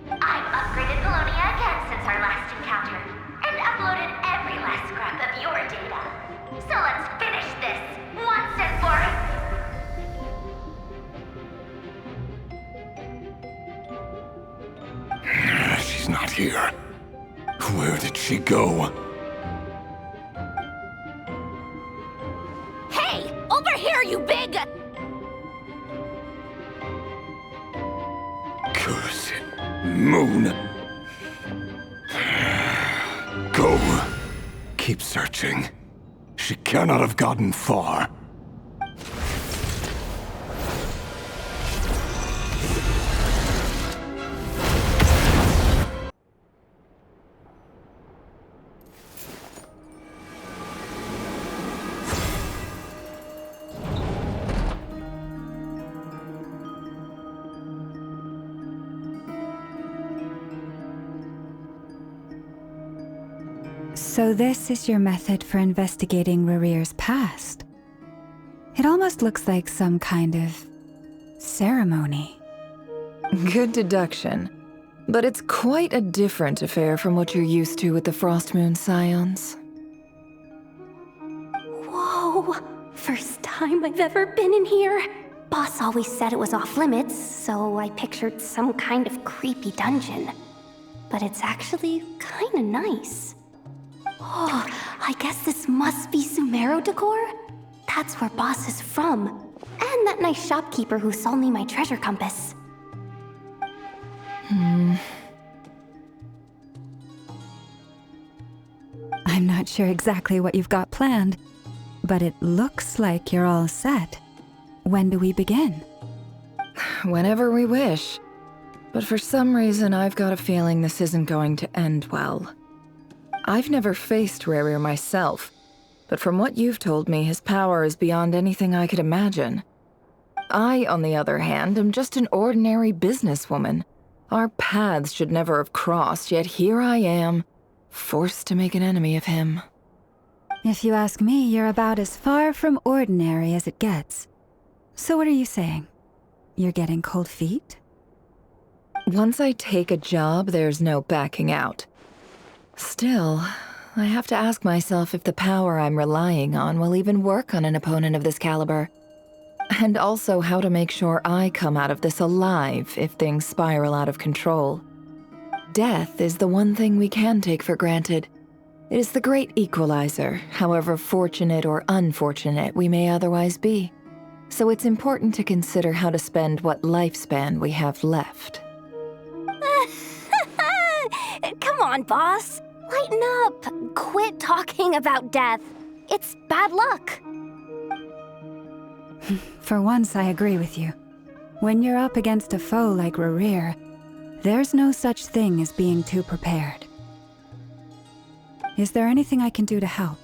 I've upgraded Livonia again since our last encounter, and uploaded every last scrap of your data. So let's finish this, once and for all. She's not here. Where did she go? Hey! Over here, you big... Cursed moon. Go. Keep searching. She cannot have gotten far. So this is your method for investigating Rarir's past. It almost looks like some kind of ceremony. Good deduction. But it's quite a different affair from what you're used to with the Frostmoon Scions. Whoa! First time I've ever been in here. Boss always said it was off limits, so I pictured some kind of creepy dungeon. But it's actually kinda nice. Oh, I guess this must be Sumero decor? That's where Boss is from. And that nice shopkeeper who sold me my treasure compass. I'm not sure exactly what you've got planned, but it looks like you're all set. When do we begin? Whenever we wish. But for some reason, I've got a feeling this isn't going to end well. I've never faced Rarir myself, but from what you've told me, his power is beyond anything I could imagine. I, on the other hand, am just an ordinary businesswoman. Our paths should never have crossed, yet here I am, forced to make an enemy of him. If you ask me, you're about as far from ordinary as it gets. So what are you saying? You're getting cold feet? Once I take a job, there's no backing out. Still, I have to ask myself if the power I'm relying on will even work on an opponent of this caliber. And also how to make sure I come out of this alive if things spiral out of control. Death is the one thing we can take for granted. It is the great equalizer, however fortunate or unfortunate we may otherwise be. So it's important to consider how to spend what lifespan we have left. Come on, boss. Lighten up. Quit talking about death. It's bad luck. For once, I agree with you. When you're up against a foe like Rarir, there's no such thing as being too prepared. Is there anything I can do to help?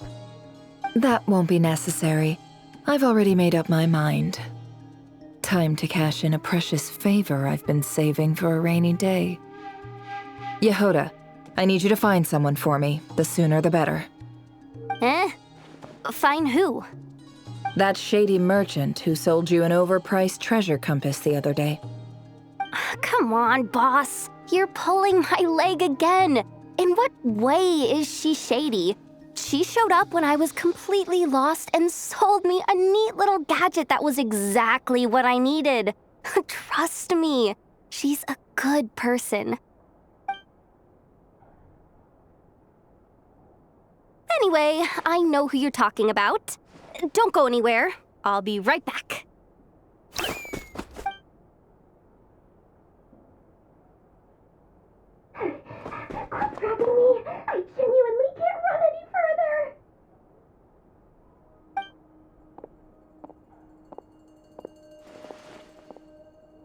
That won't be necessary. I've already made up my mind. Time to cash in a precious favor I've been saving for a rainy day. Yehoda, I need you to find someone for me. The sooner the better. Find who? That shady merchant who sold you an overpriced treasure compass the other day. Come on, boss. You're pulling my leg again. In what way is she shady? She showed up when I was completely lost and sold me a neat little gadget that was exactly what I needed. Trust me, she's a good person. Anyway, I know who you're talking about. Don't go anywhere. I'll be right back. Quit grabbing me. I genuinely can't run any further.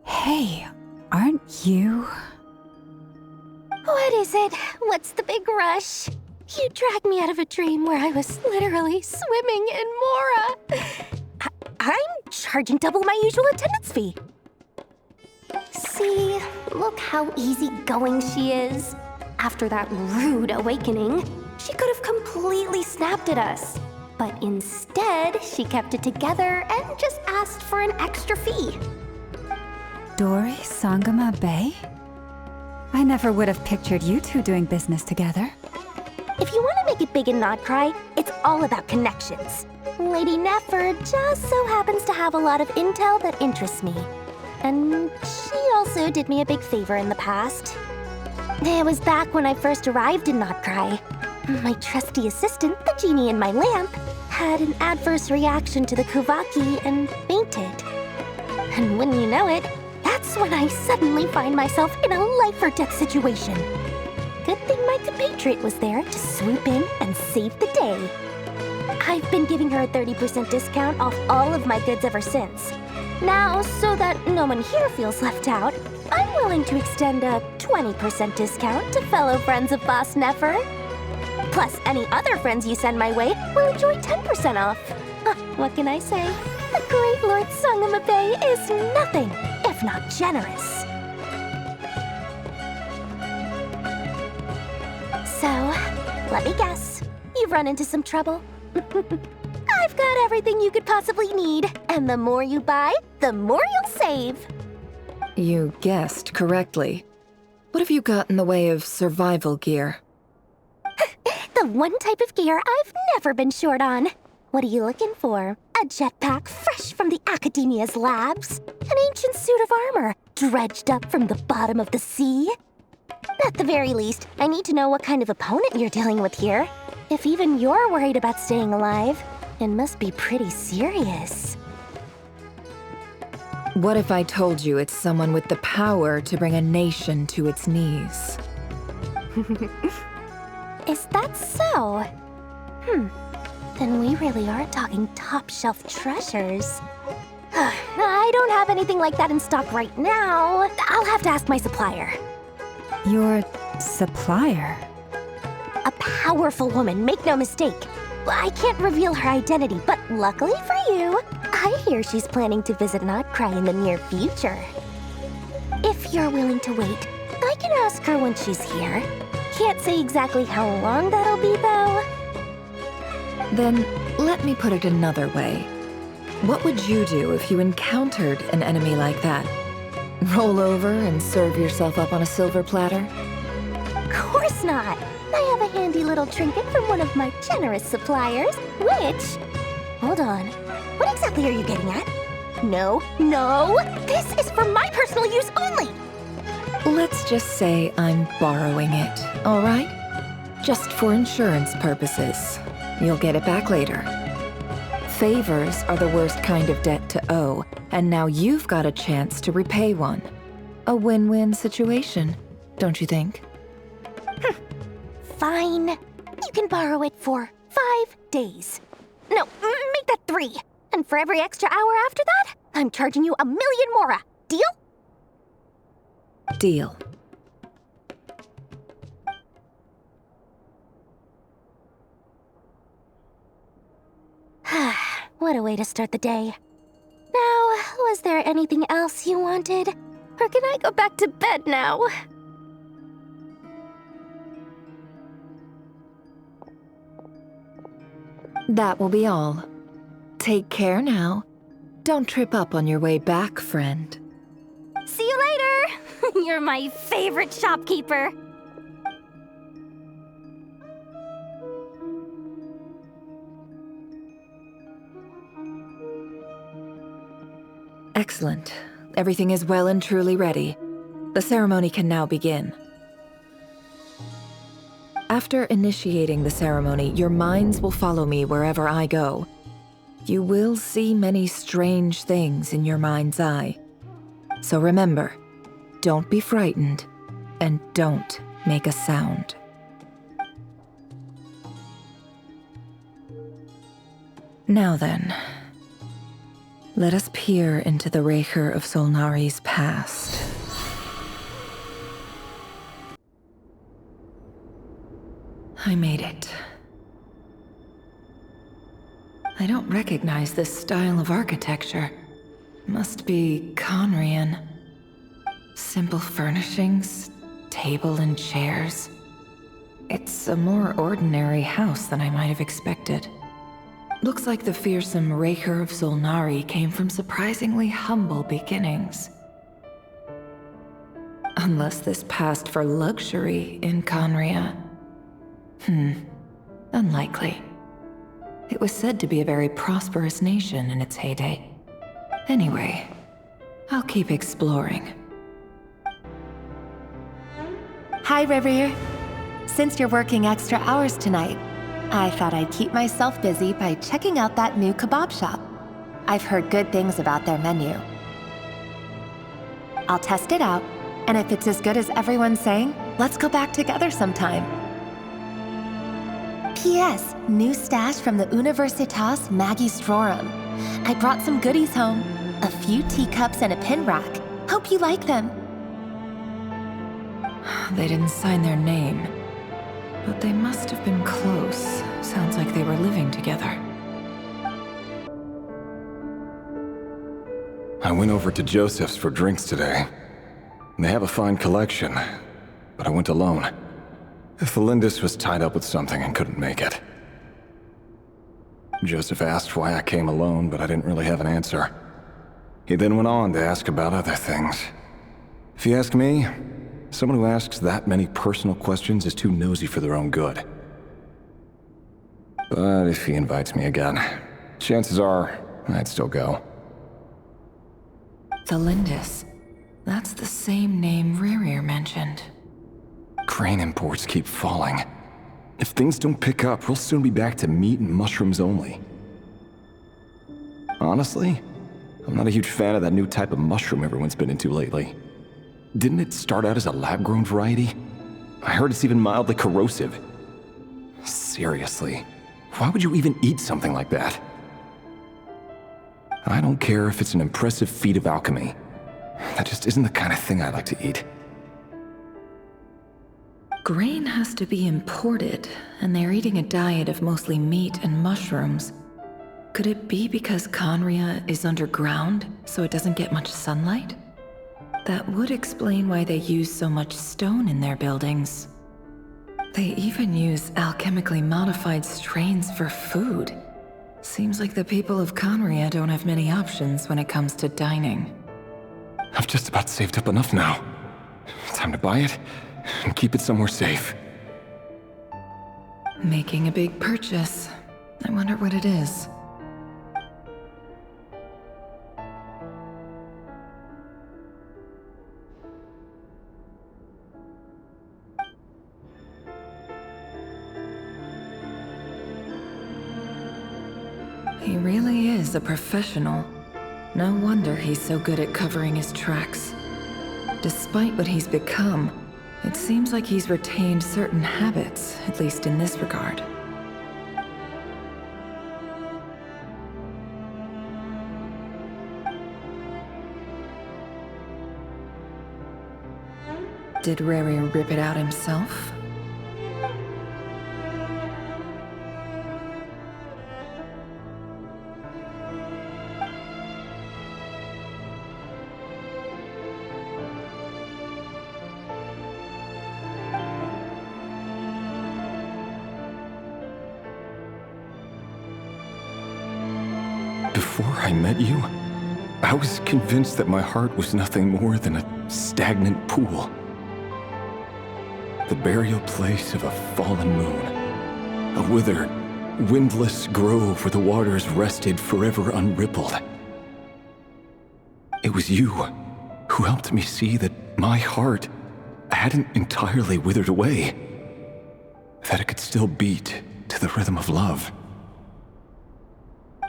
Hey, aren't you? What is it? What's the big rush? You dragged me out of a dream where I was literally swimming in Mora. I'm charging double my usual attendance fee. See, look how easygoing she is. After that rude awakening, she could have completely snapped at us. But instead, she kept it together and just asked for an extra fee. Dori Sangama Bay? I never would have pictured you two doing business together. If you want to make it big in Nodcry, it's all about connections. Lady Nefer just so happens to have a lot of intel that interests me. And she also did me a big favor in the past. It was back when I first arrived in Nodcry. My trusty assistant, the genie in my lamp, had an adverse reaction to the Kuvaki and fainted. And wouldn't you know it, that's when I suddenly find myself in a life-or-death situation. Good thing my compatriot was there to swoop in and save the day. I've been giving her a 30% discount off all of my goods ever since. Now, so that no one here feels left out, I'm willing to extend a 20% discount to fellow friends of Boss Nefer. Plus, any other friends you send my way will enjoy 10% off. What can I say? The great Lord Sangama Bay is nothing if not generous. So, let me guess. You've run into some trouble? I've got everything you could possibly need, and the more you buy, the more you'll save. You guessed correctly. What have you got in the way of survival gear? The one type of gear I've never been short on. What are you looking for? A jetpack fresh from the Academia's labs? An ancient suit of armor dredged up from the bottom of the sea? At the very least, I need to know what kind of opponent you're dealing with here. If even you're worried about staying alive, it must be pretty serious. What if I told you it's someone with the power to bring a nation to its knees? Is that so? Then we really are talking top-shelf treasures. I don't have anything like that in stock right now. I'll have to ask my supplier. Your supplier? A powerful woman, make no mistake. I can't reveal her identity, but luckily for you, I hear she's planning to visit Nodcry in the near future. If you're willing to wait, I can ask her when she's here. Can't say exactly how long that'll be, though. Then, let me put it another way. What would you do if you encountered an enemy like that? Roll over and serve yourself up on a silver platter? Of course not. I have a handy little trinket from one of my generous suppliers, which... Hold on. What exactly are you getting at? No, no! This is for my personal use only! Let's just say I'm borrowing it, all right? Just for insurance purposes. You'll get it back later. Favors are the worst kind of debt to owe, and now you've got a chance to repay one. A win-win situation, don't you think? Fine. You can borrow it for 5 days. No, make that 3. And for every extra hour after that, I'm charging you 1,000,000 mora. Deal? Deal. What a way to start the day. Now, was there anything else you wanted? Or can I go back to bed now? That will be all. Take care now. Don't trip up on your way back, friend. See you later! You're my favorite shopkeeper. Excellent. Everything is well and truly ready. The ceremony can now begin. After initiating the ceremony, your minds will follow me wherever I go. You will see many strange things in your mind's eye. So remember, don't be frightened, and don't make a sound. Now then, let us peer into the Raker of Solnari's past. I made it. I don't recognize this style of architecture. Must be Conrian. Simple furnishings, table and chairs. It's a more ordinary house than I might have expected. Looks like the fearsome Raker of Solnari came from surprisingly humble beginnings. Unless this passed for luxury in Conria. Unlikely. It was said to be a very prosperous nation in its heyday. Anyway, I'll keep exploring. Hi, Revere. Since you're working extra hours tonight, I thought I'd keep myself busy by checking out that new kebab shop. I've heard good things about their menu. I'll test it out, and if it's as good as everyone's saying, let's go back together sometime. P.S. New stash from the Universitas Magistrorum. I brought some goodies home. A few teacups and a pin rack. Hope you like them. They didn't sign their name, but they must have been close. Sounds like they were living together. I went over to Joseph's for drinks today. They have a fine collection, but I went alone. Felindis was tied up with something and couldn't make it. Joseph asked why I came alone, but I didn't really have an answer. He then went on to ask about other things. If you ask me, someone who asks that many personal questions is too nosy for their own good. But if he invites me again, chances are I'd still go. Felindis. That's the same name Rerir mentioned. Grain imports keep falling. If things don't pick up, we'll soon be back to meat and mushrooms only. Honestly, I'm not a huge fan of that new type of mushroom everyone's been into lately. Didn't it start out as a lab-grown variety? I heard it's even mildly corrosive. Seriously, why would you even eat something like that? I don't care if it's an impressive feat of alchemy. That just isn't the kind of thing I like to eat. Grain has to be imported, and they're eating a diet of mostly meat and mushrooms. Could it be because Conria is underground, so it doesn't get much sunlight? That would explain why they use so much stone in their buildings. They even use alchemically modified strains for food. Seems like the people of Conria don't have many options when it comes to dining. I've just about saved up enough now. Time to buy it and keep it somewhere safe. Making a big purchase. I wonder what it is. He really is a professional. No wonder he's so good at covering his tracks. Despite what he's become, it seems like he's retained certain habits, at least in this regard. Did Rary rip it out himself? Before I met you, I was convinced that my heart was nothing more than a stagnant pool. The burial place of a fallen moon. A withered, windless grove where the waters rested forever unrippled. It was you who helped me see that my heart hadn't entirely withered away. That it could still beat to the rhythm of love.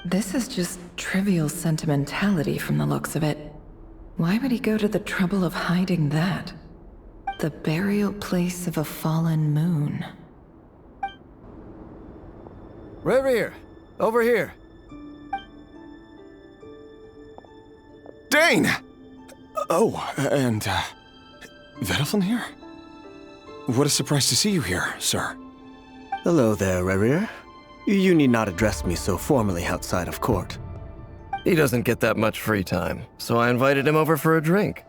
This is just trivial sentimentality from the looks of it. Why would he go to the trouble of hiding that? The burial place of a fallen moon. Rerir, over here. Dane! Oh, and, Vedelfin here? What a surprise to see you here, sir. Hello there, Rerir. You need not address me so formally outside of court. He doesn't get that much free time, so I invited him over for a drink.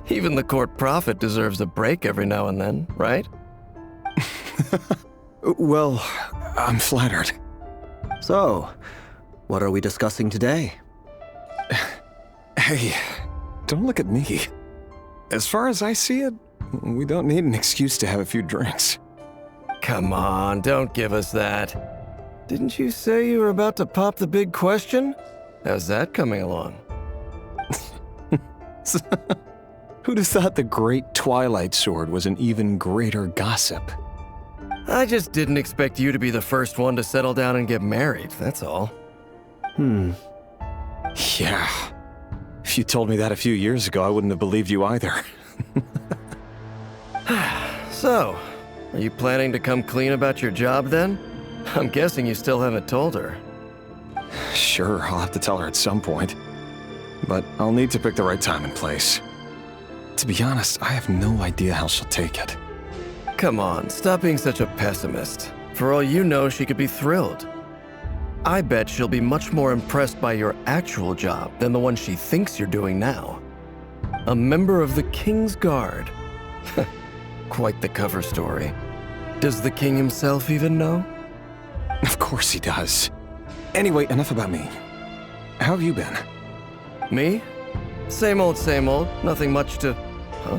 Even the court prophet deserves a break every now and then, right? Well, I'm flattered. So, what are we discussing today? Hey, don't look at me. As far as I see it, we don't need an excuse to have a few drinks. Come on, don't give us that. Didn't you say you were about to pop the big question? How's that coming along? Who'd have thought the Great Twilight Sword was an even greater gossip? I just didn't expect you to be the first one to settle down and get married, that's all. Yeah. If you told me that a few years ago, I wouldn't have believed you either. So, are you planning to come clean about your job then? I'm guessing you still haven't told her. Sure, I'll have to tell her at some point. But I'll need to pick the right time and place. To be honest, I have no idea how she'll take it. Come on, stop being such a pessimist. For all you know, she could be thrilled. I bet she'll be much more impressed by your actual job than the one she thinks you're doing now. A member of the King's Guard. Quite the cover story. Does the king himself even know? Of course he does. Anyway, enough about me. How have you been? Me? Same old, same old. Nothing much to... Huh?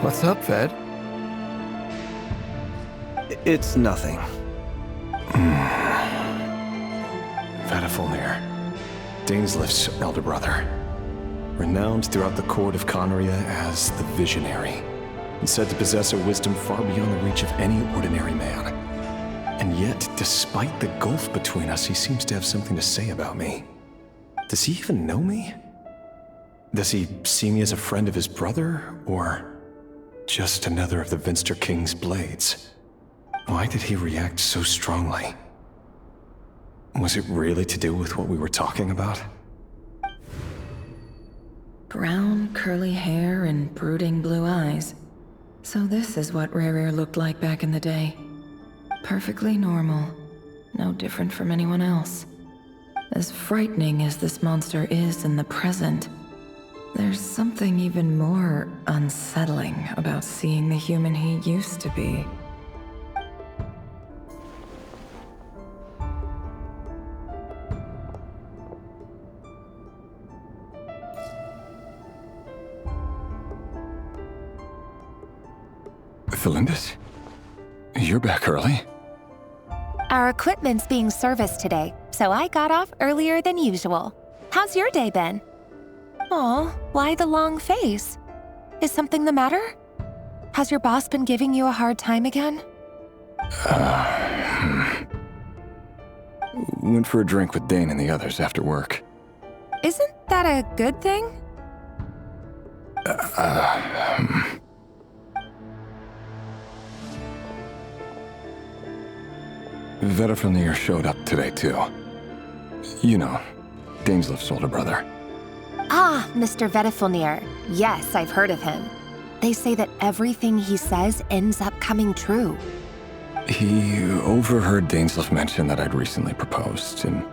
What's up, Ved? It's nothing. Vedifulnir, Daneslif's elder brother. Renowned throughout the court of Conria as the Visionary, and said to possess a wisdom far beyond the reach of any ordinary man. And yet, despite the gulf between us, he seems to have something to say about me. Does he even know me? Does he see me as a friend of his brother, or just another of the Vinster King's blades? Why did he react so strongly? Was it really to do with what we were talking about? Brown, curly hair and brooding blue eyes. So this is what Rerir looked like back in the day. Perfectly normal. No different from anyone else. As frightening as this monster is in the present, there's something even more unsettling about seeing the human he used to be. Felindis? You're back early? Our equipment's being serviced today, so I got off earlier than usual. How's your day been? Aw, why the long face? Is something the matter? Has your boss been giving you a hard time again? Went for a drink with Dane and the others after work. Isn't that a good thing? Vedifulnir showed up today, too. You know, Daneslif's older brother. Ah, Mr. Vedifulnir. Yes, I've heard of him. They say that everything he says ends up coming true. He overheard Daneslif mention that I'd recently proposed, and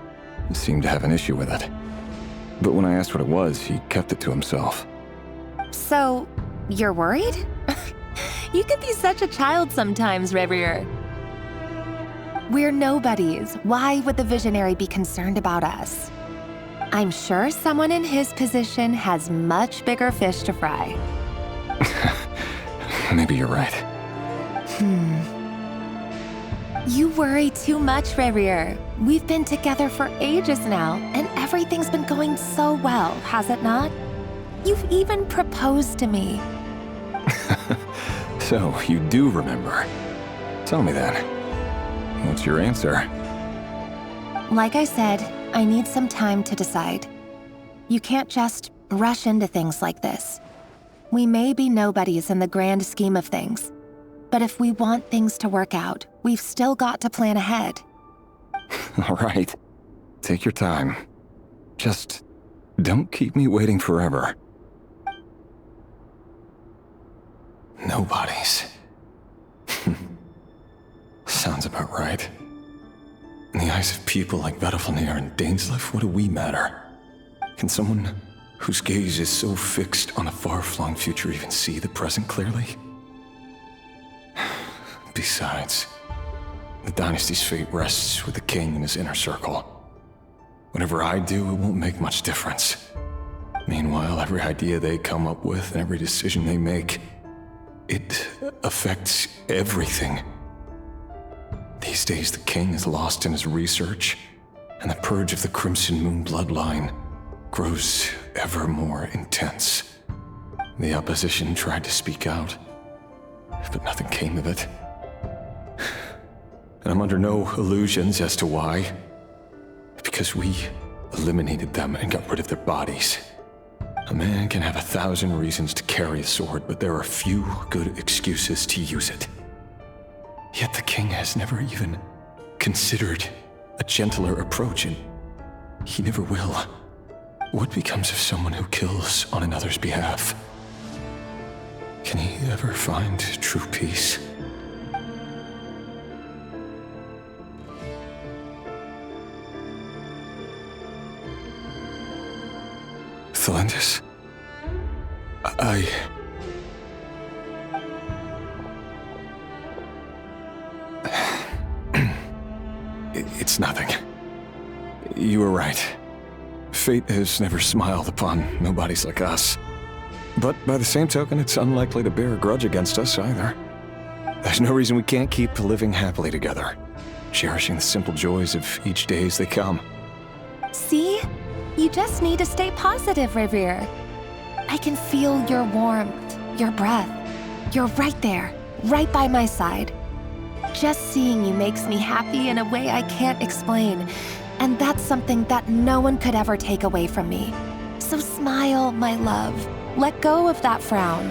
seemed to have an issue with it. But when I asked what it was, he kept it to himself. So, you're worried? You can be such a child sometimes, Rerir. We're nobodies. Why would the Visionary be concerned about us? I'm sure someone in his position has much bigger fish to fry. Maybe you're right. You worry too much, Rerir. We've been together for ages now, and everything's been going so well, has it not? You've even proposed to me. So, you do remember. Tell me then. What's your answer? Like I said, I need some time to decide. You can't just rush into things like this. We may be nobodies in the grand scheme of things, but if we want things to work out, we've still got to plan ahead. All right. Take your time. Just don't keep me waiting forever. Nobodies. Sounds about right. In the eyes of people like Vedifulnir and Daneslif, what do we matter? Can someone whose gaze is so fixed on a far-flung future even see the present clearly? Besides, The dynasty's fate rests with the king and his inner circle. Whatever I do, it won't make much difference. Meanwhile, every idea they come up with and every decision they make, it affects everything. These days, the king is lost in his research, and the purge of the Crimson Moon bloodline grows ever more intense. The opposition tried to speak out, but nothing came of it. And I'm under no illusions as to why. Because we eliminated them and got rid of their bodies. A man can have 1,000 reasons to carry a sword, but there are few good excuses to use it. Yet the king has never even considered a gentler approach, and he never will. What becomes of someone who kills on another's behalf? Can he ever find true peace? Thelindis? It's nothing. You were right. Fate has never smiled upon nobodies like us. But by the same token, it's unlikely to bear a grudge against us either. There's no reason we can't keep living happily together, cherishing the simple joys of each day as they come. See? You just need to stay positive, Revere. I can feel your warmth, your breath. You're right there, right by my side. Just seeing you makes me happy in a way I can't explain, and that's something that no one could ever take away from me. So smile, my love. Let go of that frown.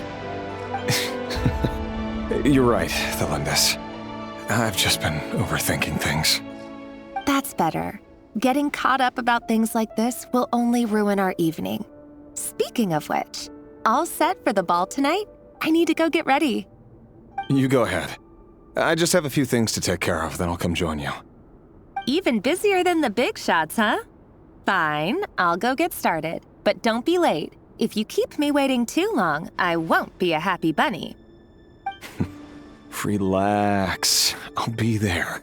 You're right, Thelindis. I've just been overthinking things. That's better. Getting caught up about things like this will only ruin our evening. Speaking of which, all set for the ball tonight? I need to go get ready. You go ahead. I just have a few things to take care of, then I'll come join you. Even busier than the big shots, huh? Fine, I'll go get started. But don't be late. If you keep me waiting too long, I won't be a happy bunny. Relax. I'll be there.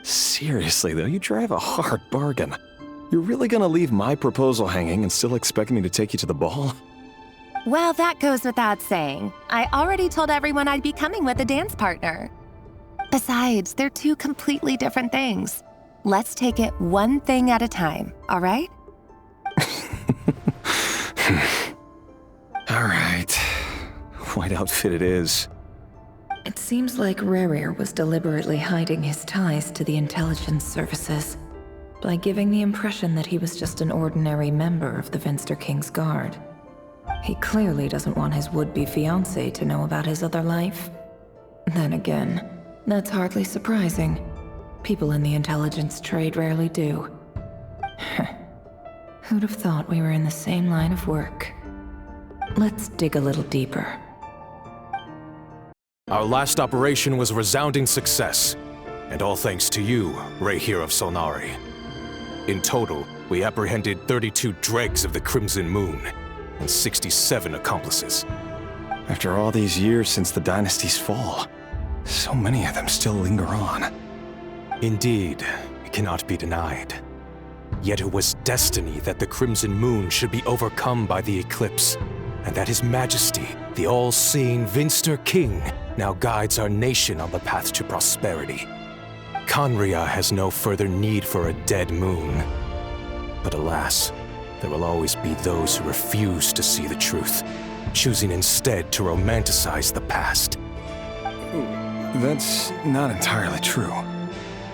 Seriously, though, you drive a hard bargain. You're really gonna leave my proposal hanging and still expect me to take you to the ball? Well, that goes without saying. I already told everyone I'd be coming with a dance partner. Besides, they're two completely different things. Let's take it one thing at a time, all right? All right. White outfit it is. It seems like Rerir was deliberately hiding his ties to the intelligence services by giving the impression that he was just an ordinary member of the Finster King's Guard. He clearly doesn't want his would-be fiancée to know about his other life. Then again, that's hardly surprising. People in the intelligence trade rarely do. Who'd have thought we were in the same line of work? Let's dig a little deeper. Our last operation was a resounding success, and all thanks to you, Rehir of Solnari. In total, we apprehended 32 dregs of the Crimson Moon, and 67 accomplices. After all these years since the dynasty's fall, so many of them still linger on. Indeed, it cannot be denied. Yet it was destiny that the Crimson Moon should be overcome by the eclipse, and that His Majesty, the all-seeing Finster King, now guides our nation on the path to prosperity. Khaenri'ah has no further need for a dead moon. But alas, there will always be those who refuse to see the truth, choosing instead to romanticize the past. That's not entirely true.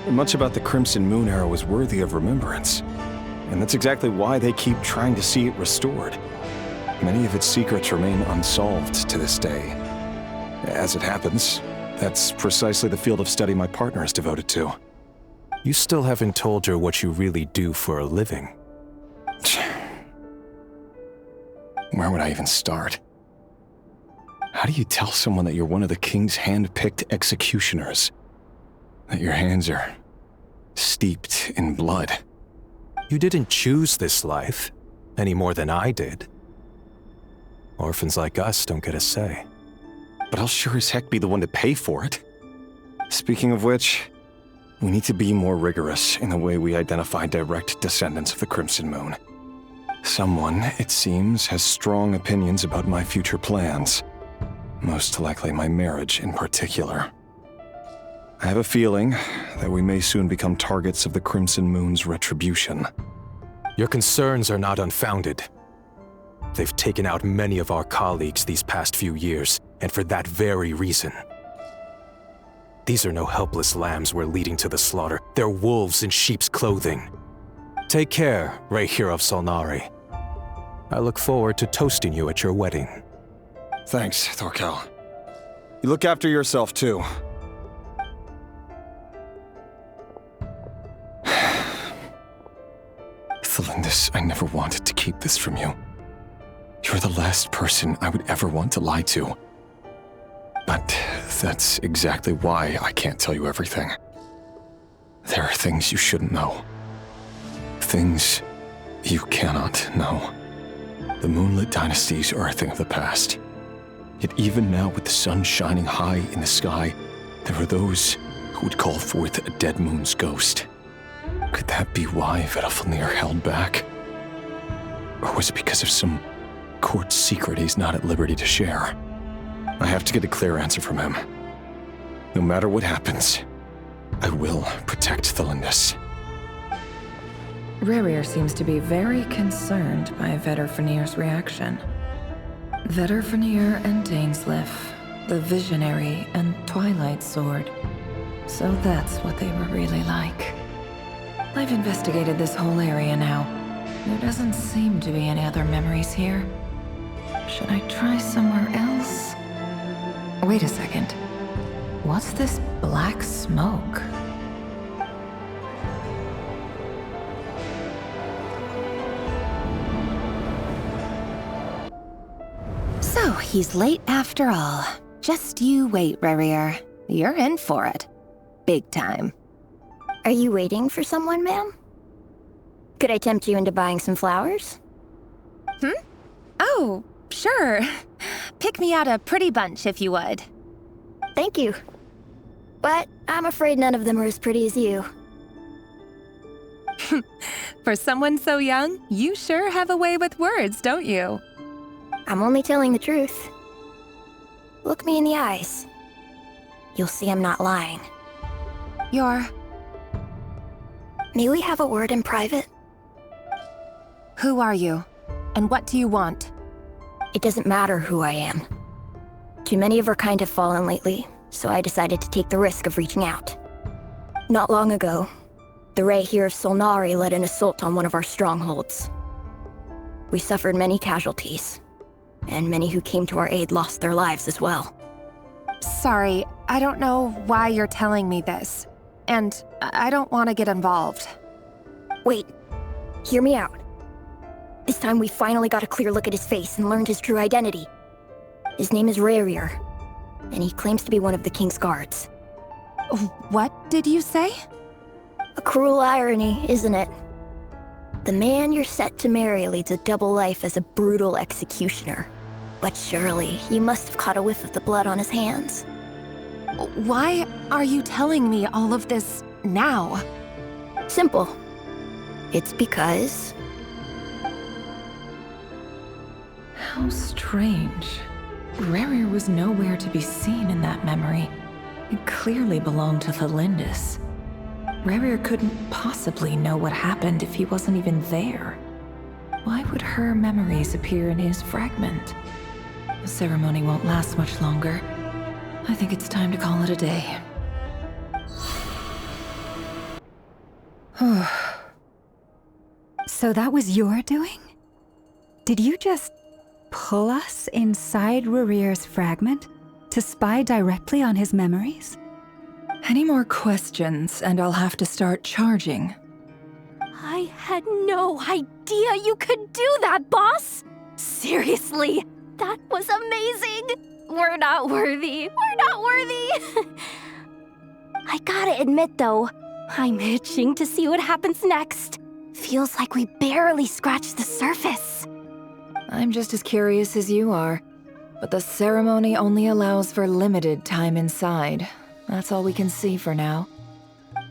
Much about the Crimson Moon era was worthy of remembrance, and that's exactly why they keep trying to see it restored. Many of its secrets remain unsolved to this day. As it happens, that's precisely the field of study my partner is devoted to. You still haven't told her what you really do for a living. Where would I even start? How do you tell someone that you're one of the king's hand-picked executioners? That your hands are steeped in blood? You didn't choose this life, any more than I did. Orphans like us don't get a say. But I'll sure as heck be the one to pay for it. Speaking of which, We need to be more rigorous in the way we identify direct descendants of the Crimson Moon. Someone, it seems, has strong opinions about my future plans. Most likely my marriage in particular. I have a feeling that we may soon become targets of the Crimson Moon's retribution. Your concerns are not unfounded. They've taken out many of our colleagues these past few years, and for that very reason. These are no helpless lambs we're leading to the slaughter. They're wolves in sheep's clothing. Take care, Rehir of Solnari. I look forward to toasting you at your wedding. Thanks, Thorkel. You look after yourself, too. Thelindis, I never wanted to keep this from you. You're the last person I would ever want to lie to. But that's exactly why I can't tell you everything. There are things you shouldn't know. Things you cannot know. The moonlit dynasties are a thing of the past. Yet even now, with the sun shining high in the sky, there are those who would call forth a dead moon's ghost. Could that be why Vedalfnir held back? Or was it because of some court secret he's not at liberty to share? I have to get a clear answer from him. No matter what happens, I will protect Thelindis. Rehir seems to be very concerned by Vedalfnir's reaction. Vedalfnir and Dainsleif, the Visionary and Twilight Sword. So that's what they were really like. I've investigated this whole area now. There doesn't seem to be any other memories here. Should I try somewhere else? Wait a second. What's this black smoke? So, he's late after all. Just you wait, Rehir. You're in for it. Big time. Are you waiting for someone, ma'am? Could I tempt you into buying some flowers? Oh, sure. Pick me out a pretty bunch if you would. Thank you. But I'm afraid none of them are as pretty as you. For someone so young, you sure have a way with words, don't you? I'm only telling the truth. Look me in the eyes. You'll see I'm not lying. You're... May we have a word in private? Who are you? And what do you want? It doesn't matter who I am. Too many of our kind have fallen lately, so I decided to take the risk of reaching out. Not long ago, the Rehir of Solnari led an assault on one of our strongholds. We suffered many casualties, and many who came to our aid lost their lives as well. Sorry, I don't know why you're telling me this. And I don't want to get involved. Wait, hear me out. This time we finally got a clear look at his face and learned his true identity. His name is Rehir, and he claims to be one of the King's guards. What did you say? A cruel irony, isn't it? The man you're set to marry leads a double life as a brutal executioner. But surely, you must have caught a whiff of the blood on his hands. Why are you telling me all of this now? Simple. It's because... How strange. Rehir was nowhere to be seen in that memory. It clearly belonged to Thelindis. Rehir couldn't possibly know what happened if he wasn't even there. Why would her memories appear in his fragment? The ceremony won't last much longer. I think it's time to call it a day. So that was your doing? Did you just pull us inside Rehir's fragment to spy directly on his memories? Any more questions, and I'll have to start charging. I had no idea you could do that, boss! Seriously, that was amazing! We're not worthy. We're not worthy! I gotta admit, though, I'm itching to see what happens next. Feels like we barely scratched the surface. I'm just as curious as you are, but the ceremony only allows for limited time inside. That's all we can see for now.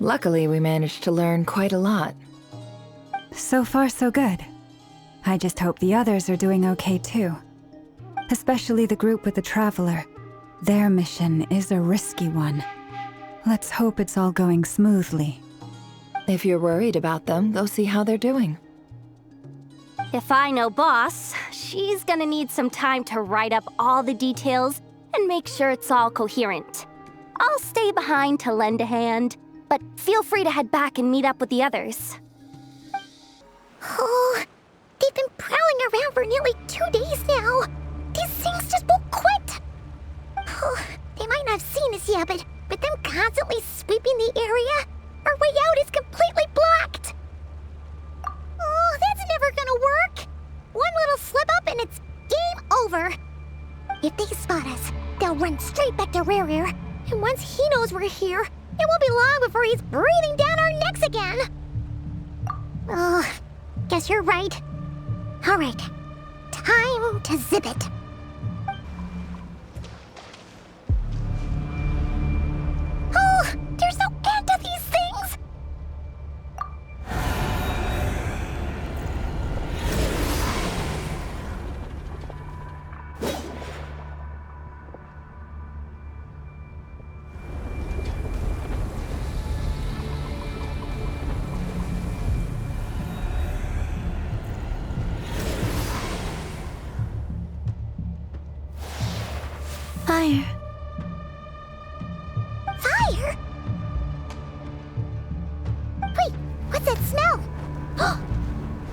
Luckily, we managed to learn quite a lot. So far, so good. I just hope the others are doing okay too. Especially the group with the Traveler. Their mission is a risky one. Let's hope it's all going smoothly. If you're worried about them, go see how they're doing. If I know Boss, she's gonna need some time to write up all the details and make sure it's all coherent. I'll stay behind to lend a hand, but feel free to head back and meet up with the others. Oh, they've been prowling around for nearly 2 days now. These things just won't quit. Oh, they might not have seen us yet, but with them constantly sweeping the area, our way out is completely blocked. Oh, that's never gonna work. One little slip up and it's game over. If they spot us, they'll run straight back to Rare. And once he knows we're here, it won't be long before he's breathing down our necks again. Oh, guess you're right. All right, time to zip it. Oh, there's no end to these things! Fire. Fire? Wait, what's that smell? Oh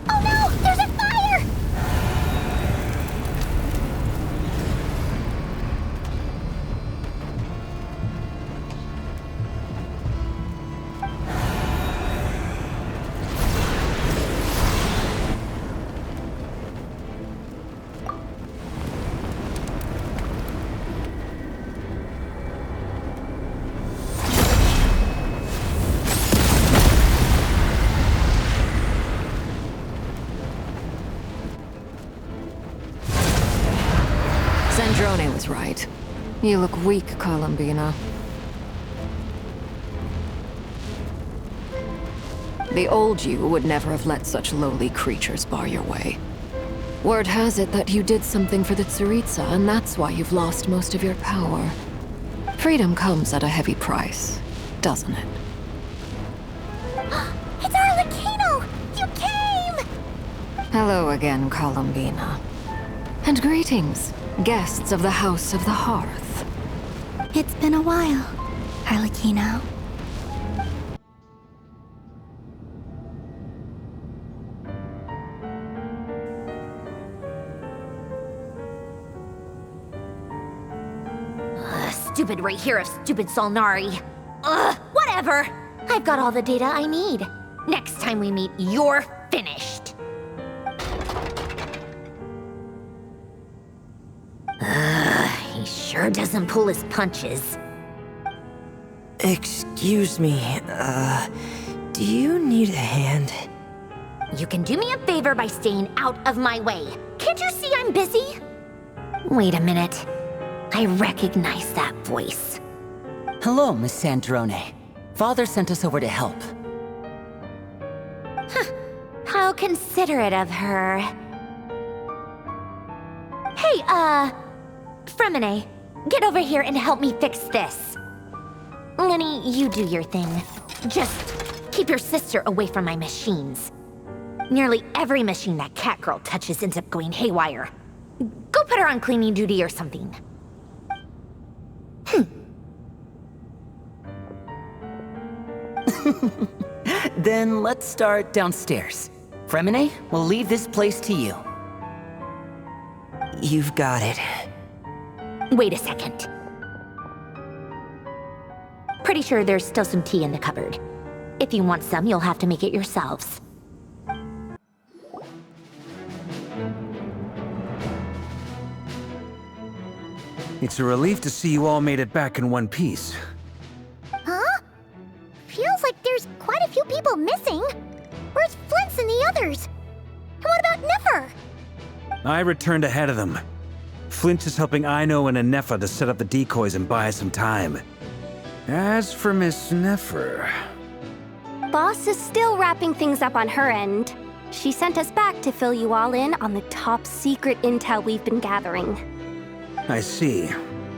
no, there's a fire! Sandrone was right. You look weak, Columbina. The old you would never have let such lowly creatures bar your way. Word has it that you did something for the Tsaritsa, and that's why you've lost most of your power. Freedom comes at a heavy price, doesn't it? It's Arlecchino! You came! Hello again, Columbina. And greetings, guests of the House of the Hearth. It's been a while, Arlecchino. Stupid right here of stupid Solnari. Ugh, whatever. I've got all the data I need. Next time we meet, you're finished. He sure doesn't pull his punches. Excuse me, do you need a hand? You can do me a favor by staying out of my way. Can't you see I'm busy? Wait a minute. I recognize that voice. Hello, Miss Sandrone. Father sent us over to help. How considerate of her. Hey, Fremine, get over here and help me fix this. Lenny, you do your thing. Just keep your sister away from my machines. Nearly every machine that cat girl touches ends up going haywire. Go put her on cleaning duty or something. Then let's start downstairs. Fremine, we'll leave this place to you. You've got it. Wait a second. Pretty sure there's still some tea in the cupboard. If you want some, you'll have to make it yourselves. It's a relief to see you all made it back in one piece. Huh? Feels like there's quite a few people missing. Where's Flint's and the others? And what about Nefer? I returned ahead of them. Flint is helping Ino and Anefa to set up the decoys and buy us some time. As for Miss Nefer, Boss is still wrapping things up on her end. She sent us back to fill you all in on the top secret intel we've been gathering. I see.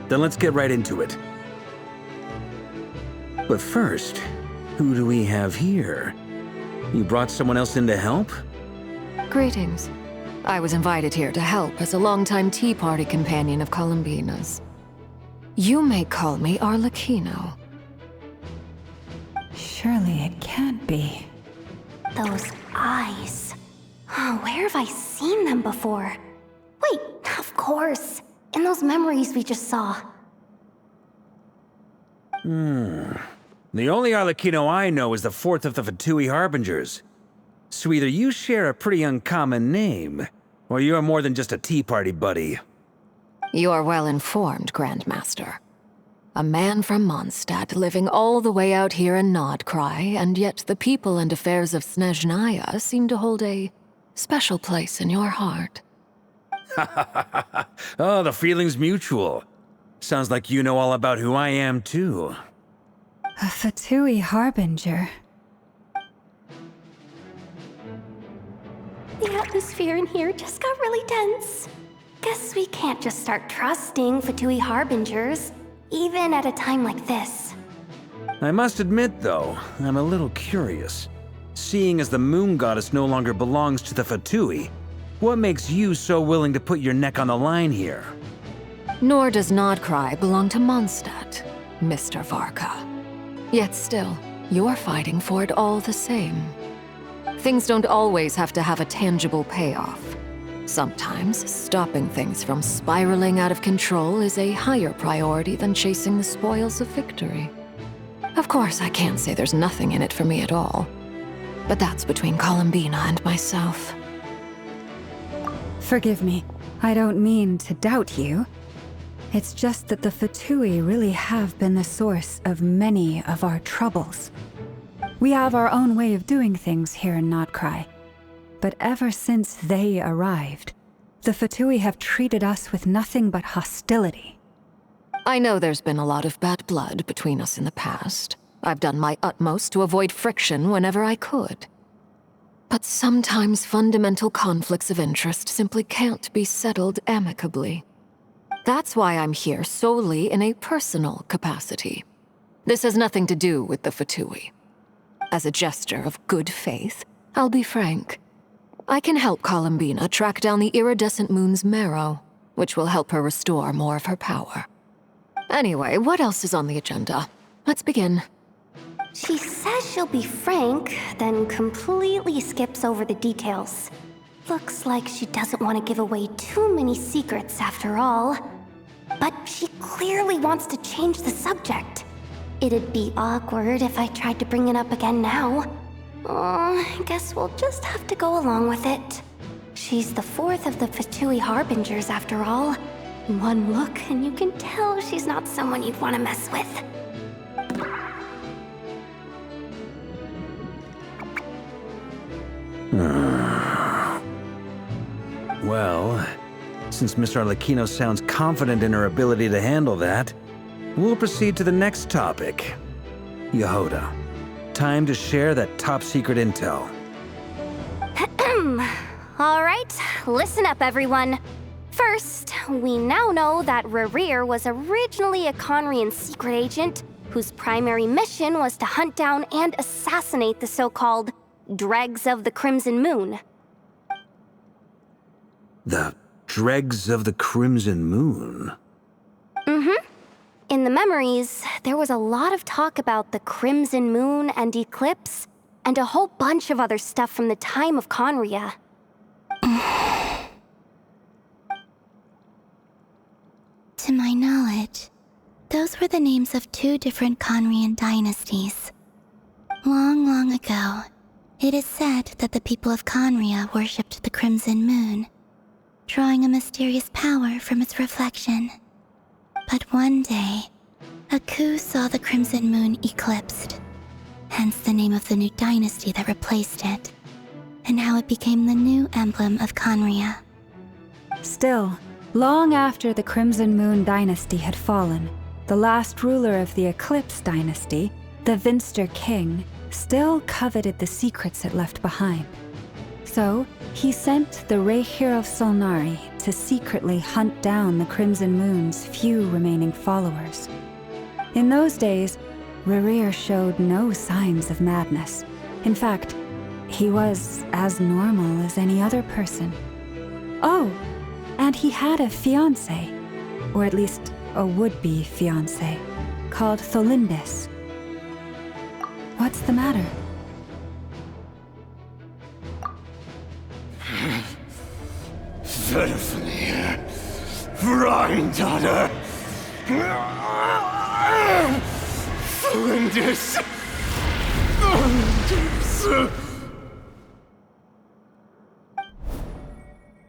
Then let's get right into it. But first, who do we have here? You brought someone else in to help? Greetings. I was invited here to help as a longtime Tea Party companion of Columbina's. You may call me Arlecchino. Surely it can't be. Those eyes. Oh, where have I seen them before? Wait, of course. In those memories we just saw. The only Arlecchino I know is the fourth of the Fatui Harbingers. So either you share a pretty uncommon name, or you're more than just a Tea Party buddy. You're well informed, Grandmaster. A man from Mondstadt living all the way out here in Nodcry, and yet the people and affairs of Snezhnaya seem to hold a special place in your heart. Oh, the feeling's mutual. Sounds like you know all about who I am, too. A Fatui Harbinger. The atmosphere in here just got really tense. Guess we can't just start trusting Fatui Harbingers, even at a time like this. I must admit, though, I'm a little curious. Seeing as the Moon Goddess no longer belongs to the Fatui, what makes you so willing to put your neck on the line here? Nor does Nodcry belong to Mondstadt, Mr. Varka. Yet still, you're fighting for it all the same. Things don't always have to have a tangible payoff. Sometimes, stopping things from spiraling out of control is a higher priority than chasing the spoils of victory. Of course, I can't say there's nothing in it for me at all. But that's between Columbina and myself. Forgive me. I don't mean to doubt you. It's just that the Fatui really have been the source of many of our troubles. We have our own way of doing things here in Nodcry. But ever since they arrived, the Fatui have treated us with nothing but hostility. I know there's been a lot of bad blood between us in the past. I've done my utmost to avoid friction whenever I could. But sometimes fundamental conflicts of interest simply can't be settled amicably. That's why I'm here solely in a personal capacity. This has nothing to do with the Fatui. As a gesture of good faith, I'll be frank. I can help Columbina track down the iridescent moon's marrow, which will help her restore more of her power. Anyway, what else is on the agenda? Let's begin. She says she'll be frank, then completely skips over the details. Looks like she doesn't want to give away too many secrets after all. But she clearly wants to change the subject. It'd be awkward if I tried to bring it up again now. I guess we'll just have to go along with it. She's the fourth of the Fatui Harbingers after all. One look and you can tell she's not someone you'd want to mess with. Well, since Miss Arlecchino sounds confident in her ability to handle that, we'll proceed to the next topic. Yehoda, time to share that top-secret intel. All right, listen up, everyone. First, we now know that Rerir was originally a Conrian secret agent whose primary mission was to hunt down and assassinate the so-called Dregs of the Crimson Moon. The Dregs of the Crimson Moon? In the memories, there was a lot of talk about the Crimson Moon and Eclipse, and a whole bunch of other stuff from the time of Conria. To my knowledge, those were the names of two different Conrian dynasties. Long, long ago, it is said that the people of Conria worshipped the Crimson Moon, drawing a mysterious power from its reflection. But one day, a coup saw the Crimson Moon eclipsed, hence the name of the new dynasty that replaced it, and how it became the new emblem of Conria. Still, long after the Crimson Moon dynasty had fallen, the last ruler of the Eclipse dynasty, the Vinster King, still coveted the secrets it left behind. So, he sent the Rehir of Solnari to secretly hunt down the Crimson Moon's few remaining followers. In those days, Rerir showed no signs of madness. In fact, he was as normal as any other person. Oh, and he had a fiancé, or at least a would-be fiancé, called Tholindis. What's the matter? Verfnir, Freindaughter, Flinders.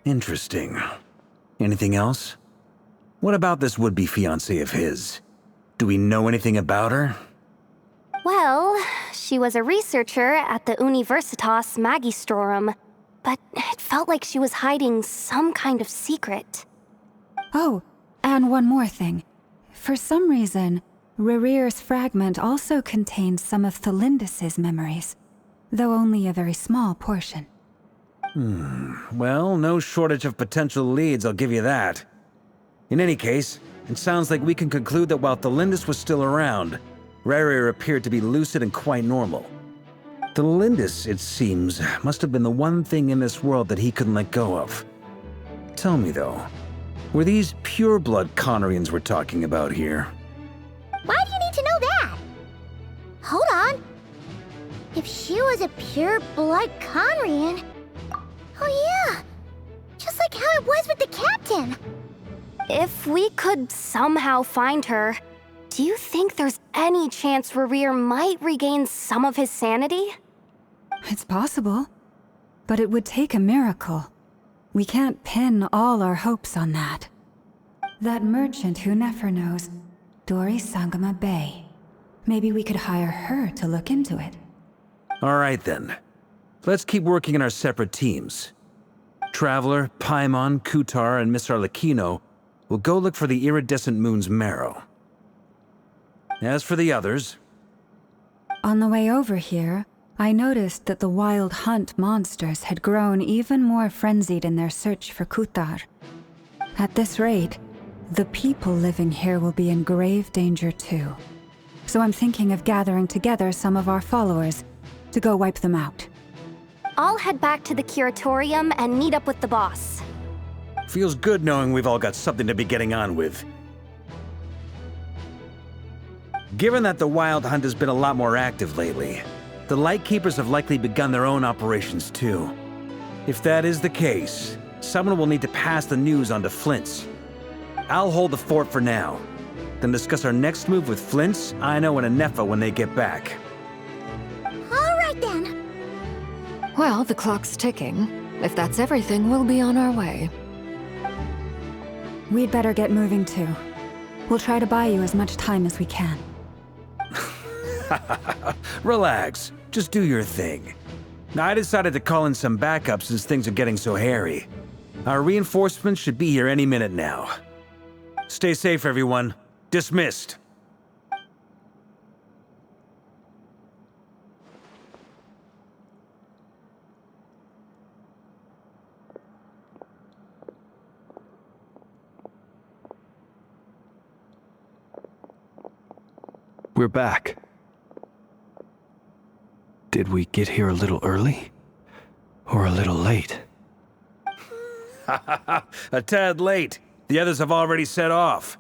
Interesting. Anything else? What about this would-be fiancé of his? Do we know anything about her? Well, she was a researcher at the Universitas Magistrorum, but it felt like she was hiding some kind of secret. Oh, and one more thing. For some reason, Rerir's fragment also contains some of Tholindis' memories, though only a very small portion. Well, no shortage of potential leads, I'll give you that. In any case, it sounds like we can conclude that while Tholindis was still around, Rerir appeared to be lucid and quite normal. Tholindis, it seems, must have been the one thing in this world that he couldn't let go of. Tell me though, were these pure-blood Conorians we're talking about here? Why do you need to know that? Hold on. If she was a pure-blood Conrian... Oh yeah! Just like how it was with the captain! If we could somehow find her, do you think there's any chance Rerir might regain some of his sanity? It's possible, but it would take a miracle. We can't pin all our hopes on that. That merchant who Nefer knows, Dori Sangama Bay. Maybe we could hire her to look into it. All right then. Let's keep working in our separate teams. Traveler, Paimon, Kutar, and Miss Arlecchino will go look for the iridescent moon's marrow. As for the others... On the way over here, I noticed that the Wild Hunt monsters had grown even more frenzied in their search for Kutar. At this rate, the people living here will be in grave danger too. So I'm thinking of gathering together some of our followers to go wipe them out. I'll head back to the curatorium and meet up with the boss. Feels good knowing we've all got something to be getting on with. Given that the Wild Hunt has been a lot more active lately, the Lightkeepers have likely begun their own operations too. If that is the case, someone will need to pass the news on to Flint's. I'll hold the fort for now, then discuss our next move with Flint's, Aino, and Anefa when they get back. All right then. Well, the clock's ticking. If that's everything, we'll be on our way. We'd better get moving too. We'll try to buy you as much time as we can. Relax. Just do your thing. I decided to call in some backup since things are getting so hairy. Our reinforcements should be here any minute now. Stay safe, everyone. Dismissed. We're back. Did we get here a little early? Or a little late? A tad late. The others have already set off.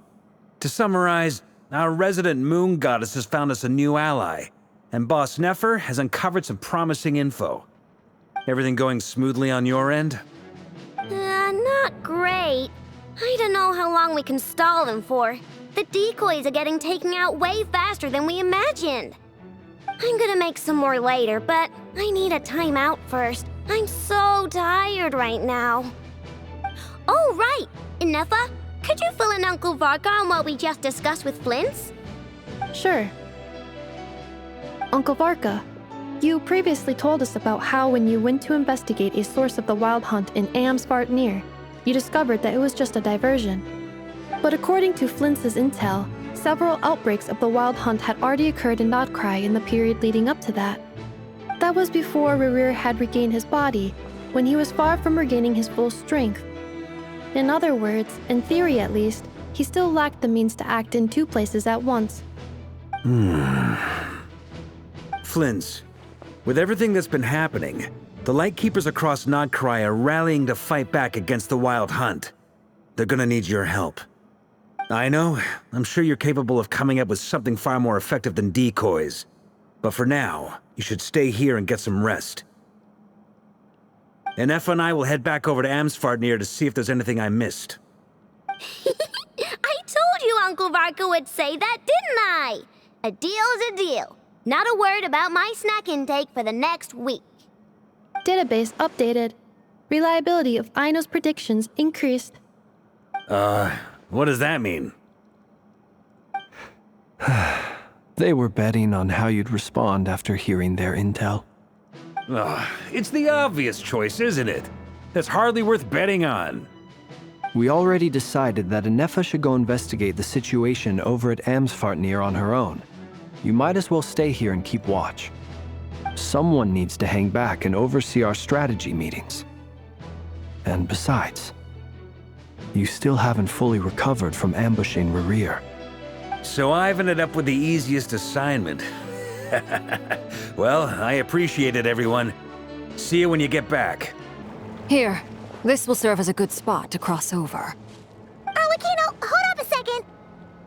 To summarize, our resident moon goddess has found us a new ally, and Boss Nefer has uncovered some promising info. Everything going smoothly on your end? Not great. I don't know how long we can stall them for. The decoys are getting taken out way faster than we imagined. I'm gonna make some more later, but I need a timeout first. I'm so tired right now. Oh, right! Inefa, could you fill in Uncle Varka on what we just discussed with Flint's? Sure. Uncle Varka, you previously told us about how when you went to investigate a source of the Wild Hunt in Amsvartnir, you discovered that it was just a diversion. But according to Flint's intel, several outbreaks of the Wild Hunt had already occurred in Nodcry in the period leading up to that. That was before Rerir had regained his body, when he was far from regaining his full strength. In other words, in theory at least, he still lacked the means to act in two places at once. Flins, with everything that's been happening, the Lightkeepers across Nodcry are rallying to fight back against the Wild Hunt. They're gonna need your help. I know, I'm sure you're capable of coming up with something far more effective than decoys. But for now, you should stay here and get some rest. And Effa and I will head back over to Amsfartnir to see if there's anything I missed. I told you Uncle Varka would say that, didn't I? A deal's a deal. Not a word about my snack intake for the next week. Database updated. Reliability of Aino's predictions increased. What does that mean? They were betting on how you'd respond after hearing their intel. It's the obvious choice, isn't it? That's hardly worth betting on. We already decided that Anefa should go investigate the situation over at Amsfartnir on her own. You might as well stay here and keep watch. Someone needs to hang back and oversee our strategy meetings. And besides, you still haven't fully recovered from ambushing Rerir. So I've ended up with the easiest assignment. Well, I appreciate it, everyone. See you when you get back. Here, this will serve as a good spot to cross over. Arlecchino, hold up a second.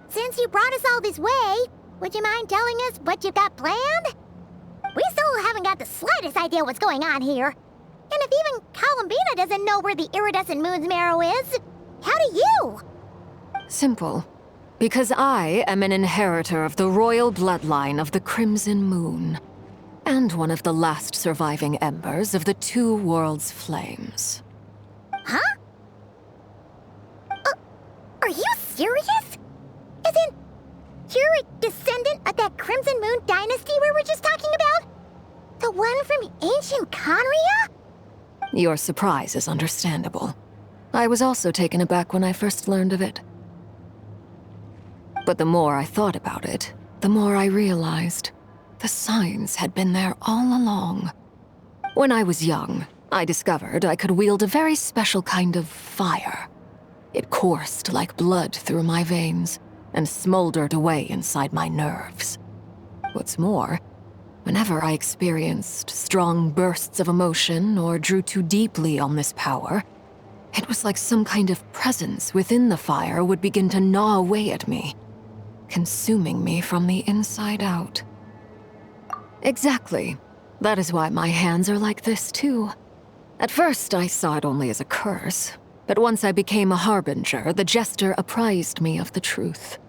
Since you brought us all this way, would you mind telling us what you've got planned? We still haven't got the slightest idea what's going on here. And if even Columbina doesn't know where the iridescent moon's marrow is, how do you? Simple. Because I am an inheritor of the royal bloodline of the Crimson Moon, and one of the last surviving embers of the Two Worlds' flames. Huh? Are you serious? As in, you're a descendant of that Crimson Moon dynasty we were just talking about? The one from ancient Conria? Your surprise is understandable. I was also taken aback when I first learned of it. But the more I thought about it, the more I realized the signs had been there all along. When I was young, I discovered I could wield a very special kind of fire. It coursed like blood through my veins and smoldered away inside my nerves. What's more, whenever I experienced strong bursts of emotion or drew too deeply on this power, it was like some kind of presence within the fire would begin to gnaw away at me, consuming me from the inside out. Exactly. That is why my hands are like this, too. At first, I saw it only as a curse, but once I became a harbinger, the Jester apprised me of the truth.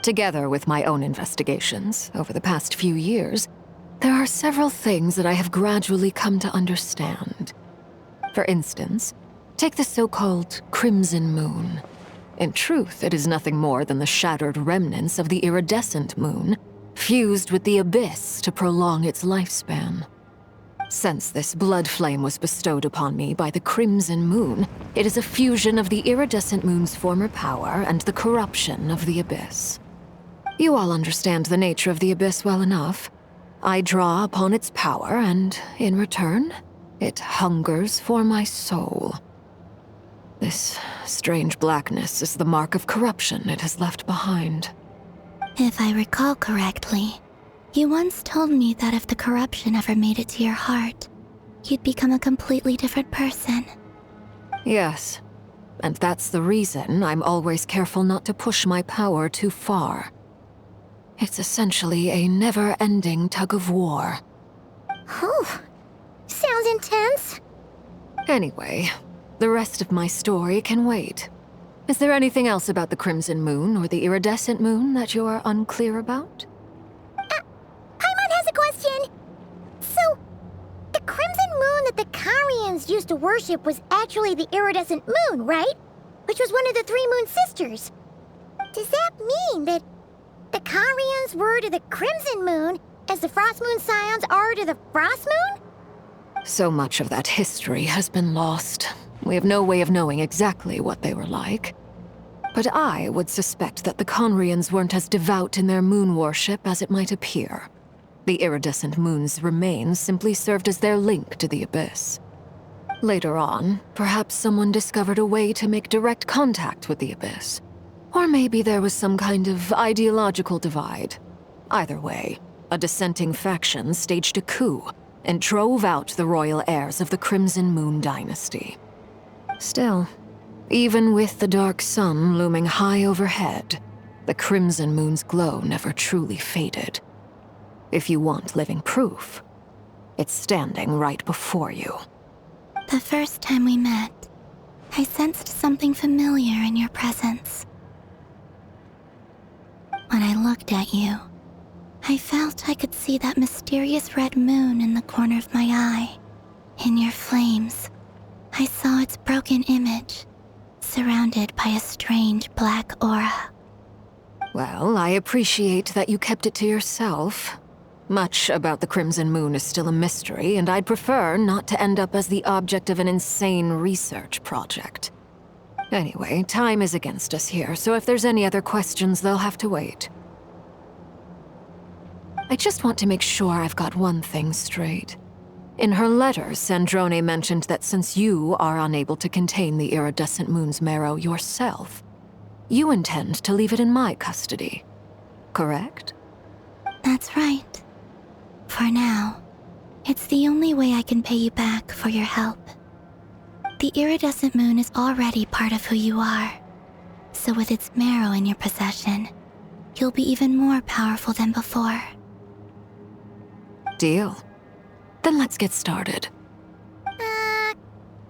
Together with my own investigations over the past few years, there are several things that I have gradually come to understand. For instance, take the so-called Crimson Moon. In truth, it is nothing more than the shattered remnants of the iridescent moon, fused with the abyss to prolong its lifespan. Since this blood flame was bestowed upon me by the Crimson Moon, it is a fusion of the iridescent moon's former power and the corruption of the abyss. You all understand the nature of the abyss well enough. I draw upon its power, and in return, it hungers for my soul. This strange blackness is the mark of corruption it has left behind. If I recall correctly, you once told me that if the corruption ever made it to your heart, you'd become a completely different person. Yes, and that's the reason I'm always careful not to push my power too far. It's essentially a never-ending tug-of-war. Whew. Sounds intense. Anyway, the rest of my story can wait. Is there anything else about the Crimson Moon or the Iridescent Moon that you're unclear about? Paimon has a question. So, the Crimson Moon that the Carians used to worship was actually the Iridescent Moon, right? Which was one of the three Moon Sisters. Does that mean that the Carians were to the Crimson Moon as the Frost Moon Scions are to the Frost Moon? So much of that history has been lost. We have no way of knowing exactly what they were like. But I would suspect that the Conrians weren't as devout in their moon worship as it might appear. The iridescent moon's remains simply served as their link to the Abyss. Later on, perhaps someone discovered a way to make direct contact with the Abyss. Or maybe there was some kind of ideological divide. Either way, a dissenting faction staged a coup and drove out the royal heirs of the Crimson Moon dynasty. Still, even with the dark sun looming high overhead, the Crimson Moon's glow never truly faded. If you want living proof, it's standing right before you. The first time we met, I sensed something familiar in your presence. When I looked at you, I felt I could see that mysterious red moon in the corner of my eye. In your flames, I saw its broken image, surrounded by a strange black aura. Well, I appreciate that you kept it to yourself. Much about the Crimson Moon is still a mystery, and I'd prefer not to end up as the object of an insane research project. Anyway, time is against us here, so if there's any other questions, they'll have to wait. I just want to make sure I've got one thing straight. In her letter, Sandrone mentioned that since you are unable to contain the iridescent moon's marrow yourself, you intend to leave it in my custody, correct? That's right. For now, it's the only way I can pay you back for your help. The iridescent moon is already part of who you are, so with its marrow in your possession, you'll be even more powerful than before. Deal. Then let's get started.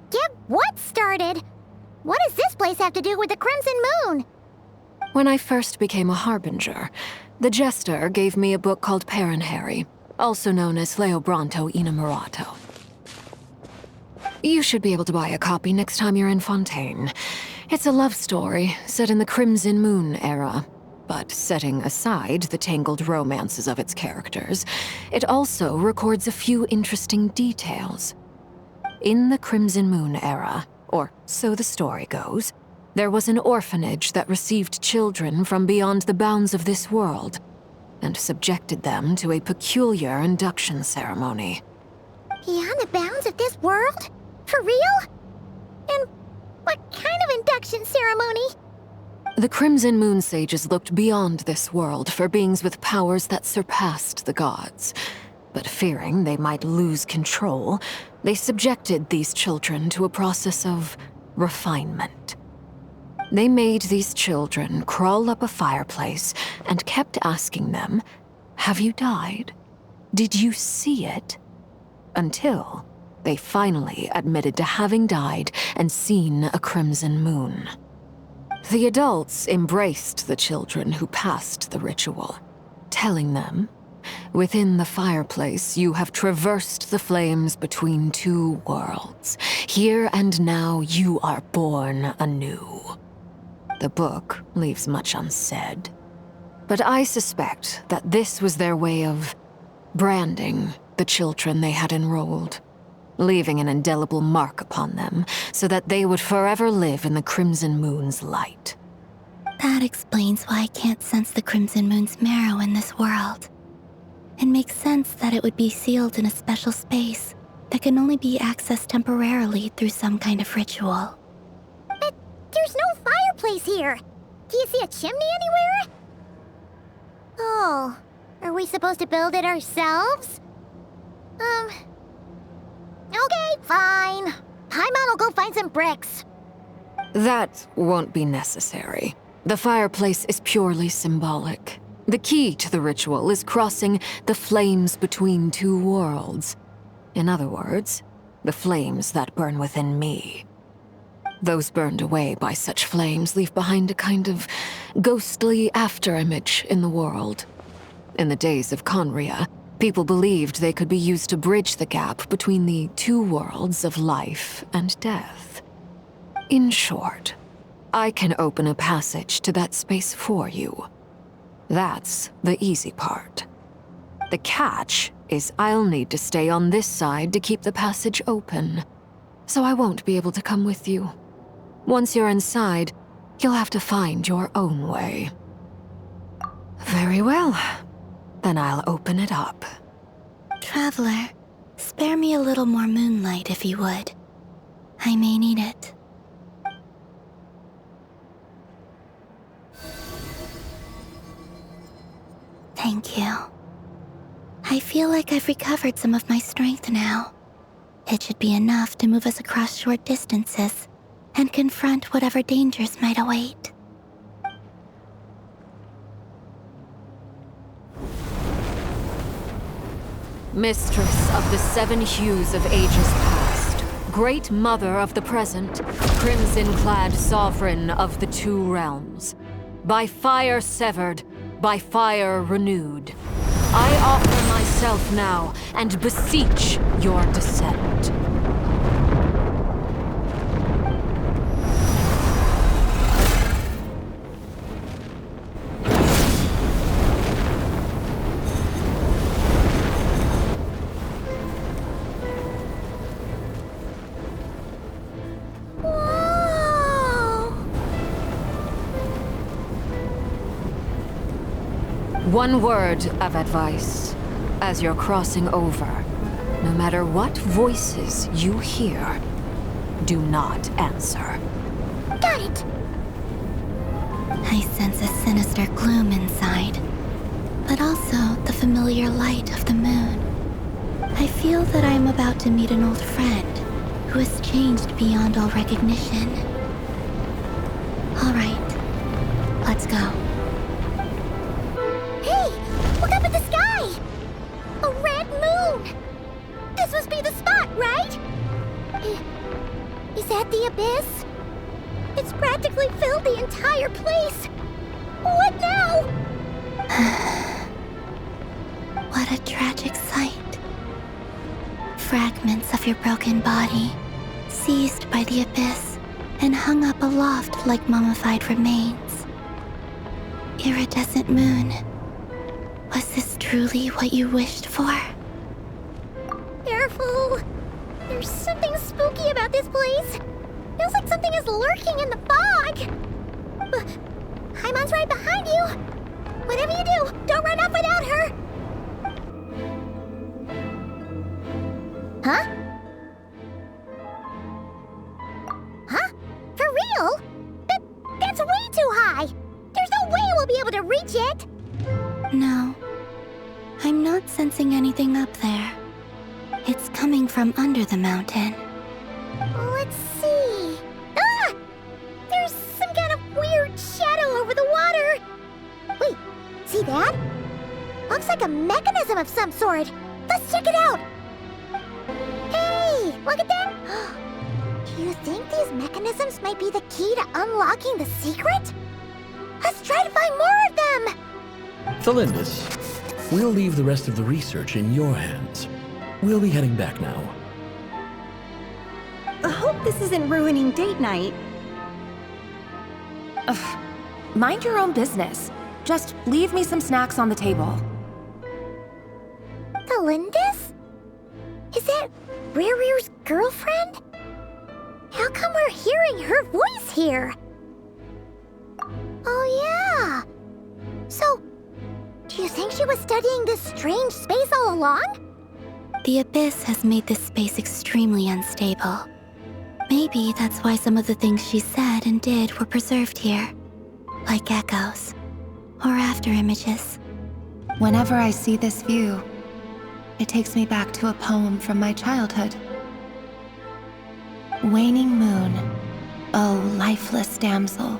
Get what started? What does this place have to do with the Crimson Moon? When I first became a Harbinger, the Jester gave me a book called Paranhari, also known as Leobranto Innamorato. You should be able to buy a copy next time you're in Fontaine. It's a love story set in the Crimson Moon era, but setting aside the tangled romances of its characters, it also records a few interesting details. In the Crimson Moon era, or so the story goes, there was an orphanage that received children from beyond the bounds of this world, and subjected them to a peculiar induction ceremony. Beyond the bounds of this world? For real? And what kind of induction ceremony? The Crimson Moon sages looked beyond this world for beings with powers that surpassed the gods. But fearing they might lose control, they subjected these children to a process of refinement. They made these children crawl up a fireplace and kept asking them, "Have you died? Did you see it?" Until they finally admitted to having died and seen a crimson moon. The adults embraced the children who passed the ritual, telling them, "Within the fireplace, you have traversed the flames between two worlds. Here and now, you are born anew." The book leaves much unsaid, but I suspect that this was their way of branding the children they had enrolled, leaving an indelible mark upon them so that they would forever live in the Crimson Moon's light. That explains why I can't sense the Crimson Moon's marrow in this world. It makes sense that it would be sealed in a special space that can only be accessed temporarily through some kind of ritual. But there's no fireplace here. Do you see a chimney anywhere? Oh, are we supposed to build it ourselves? Okay, fine. Paimon will go find some bricks. That won't be necessary. The fireplace is purely symbolic. The key to the ritual is crossing the flames between two worlds. In other words, the flames that burn within me. Those burned away by such flames leave behind a kind of ghostly afterimage in the world. In the days of Conria, people believed they could be used to bridge the gap between the two worlds of life and death. In short, I can open a passage to that space for you. That's the easy part. The catch is I'll need to stay on this side to keep the passage open, so I won't be able to come with you. Once you're inside, you'll have to find your own way. Very well. Then I'll open it up. Traveler, spare me a little more moonlight if you would. I may need it. Thank you. I feel like I've recovered some of my strength now. It should be enough to move us across short distances and confront whatever dangers might await. Mistress of the 7 hues of ages past, Great Mother of the present, crimson-clad sovereign of the 2 realms. By fire severed, by fire renewed. I offer myself now and beseech your descent. One word of advice. As you're crossing over, no matter what voices you hear, do not answer. Got it! I sense a sinister gloom inside, but also the familiar light of the moon. I feel that I am about to meet an old friend who has changed beyond all recognition. All right, let's go. Hey! Look up at the sky! A red moon! This must be the spot, right? Is that the abyss? It's practically filled the entire place! What now? What a tragic sight. Fragments of your broken body, seized by the abyss and hung up aloft like mummified remains. Iridescent moon. Was this truly what you wished for? Careful! There's something spooky about this place. Feels like something is lurking in the fog. Haimon's right behind you. Whatever you do, don't run off without her. Huh? Huh? For real? That's way too high. There's no way we'll be able to reach it. No. I'm not sensing anything up there. It's coming from under the mountain. Let's see. Ah! There's some kind of weird shadow over the water. Wait, see that? Looks like a mechanism of some sort. Let's check it out. Hey, look at that. Do you think these mechanisms might be the key to unlocking the secret? Let's try to find more of them. Thalindus, we'll leave the rest of the research in your hands. We'll be heading back now. I hope this isn't ruining date night. Ugh. Mind your own business. Just leave me some snacks on the table. Thalindus? Is that Rerear's girlfriend? How come we're hearing her voice here? Oh yeah. So, do you think she was studying this strange space all along? The abyss has made this space extremely unstable. Maybe that's why some of the things she said and did were preserved here. Like echoes. Or after images. Whenever I see this view, it takes me back to a poem from my childhood. Waning moon, oh lifeless damsel,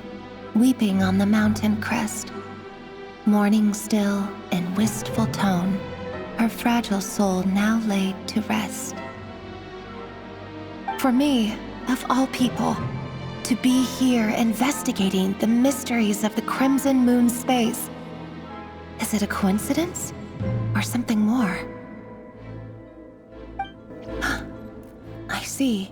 weeping on the mountain crest. Mourning still in wistful tone, her fragile soul now laid to rest. For me, of all people, to be here investigating the mysteries of the Crimson Moon space. Is it a coincidence? Or something more? I see.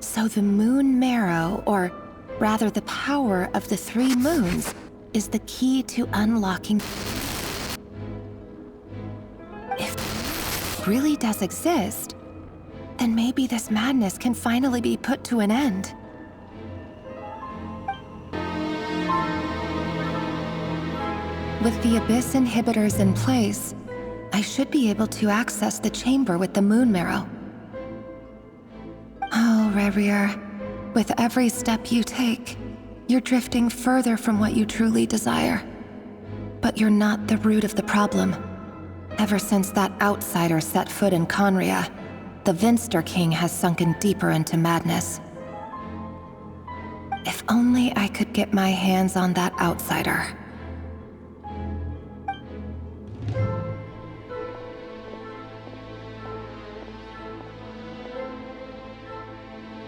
So the moon marrow, or rather the power of the 3 moons, is the key to unlocking. If it really does exist, then maybe this madness can finally be put to an end. With the Abyss inhibitors in place, I should be able to access the chamber with the moon marrow. Oh, Rerir, with every step you take, you're drifting further from what you truly desire. But you're not the root of the problem. Ever since that outsider set foot in Conria, the Vinster King has sunken deeper into madness. If only I could get my hands on that outsider.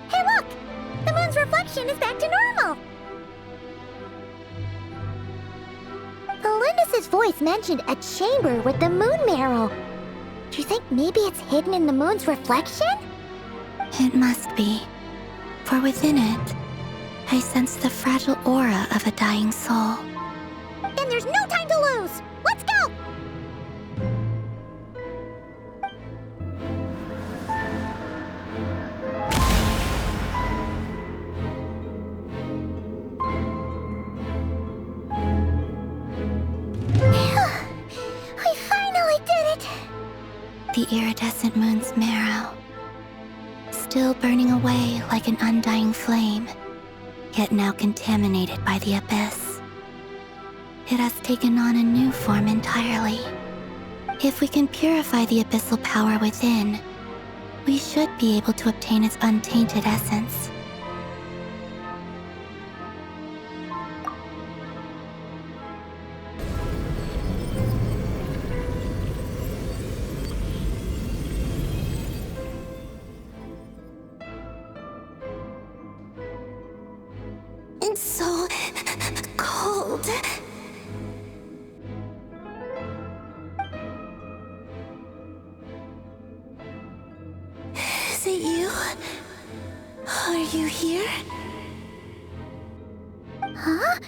Hey look! The moon's reflection is back to normal! Felindus's voice mentioned a chamber with the moon marrow. Do you think maybe it's hidden in the moon's reflection? It must be. For within it, I sense the fragile aura of a dying soul. Then there's no time to lose! Let's go! We finally did it! The iridescent moon's marrow, still burning away like an undying flame, yet now contaminated by the abyss. It has taken on a new form entirely. If we can purify the abyssal power within, we should be able to obtain its untainted essence. It's so cold. Is it you? Are you here? Huh?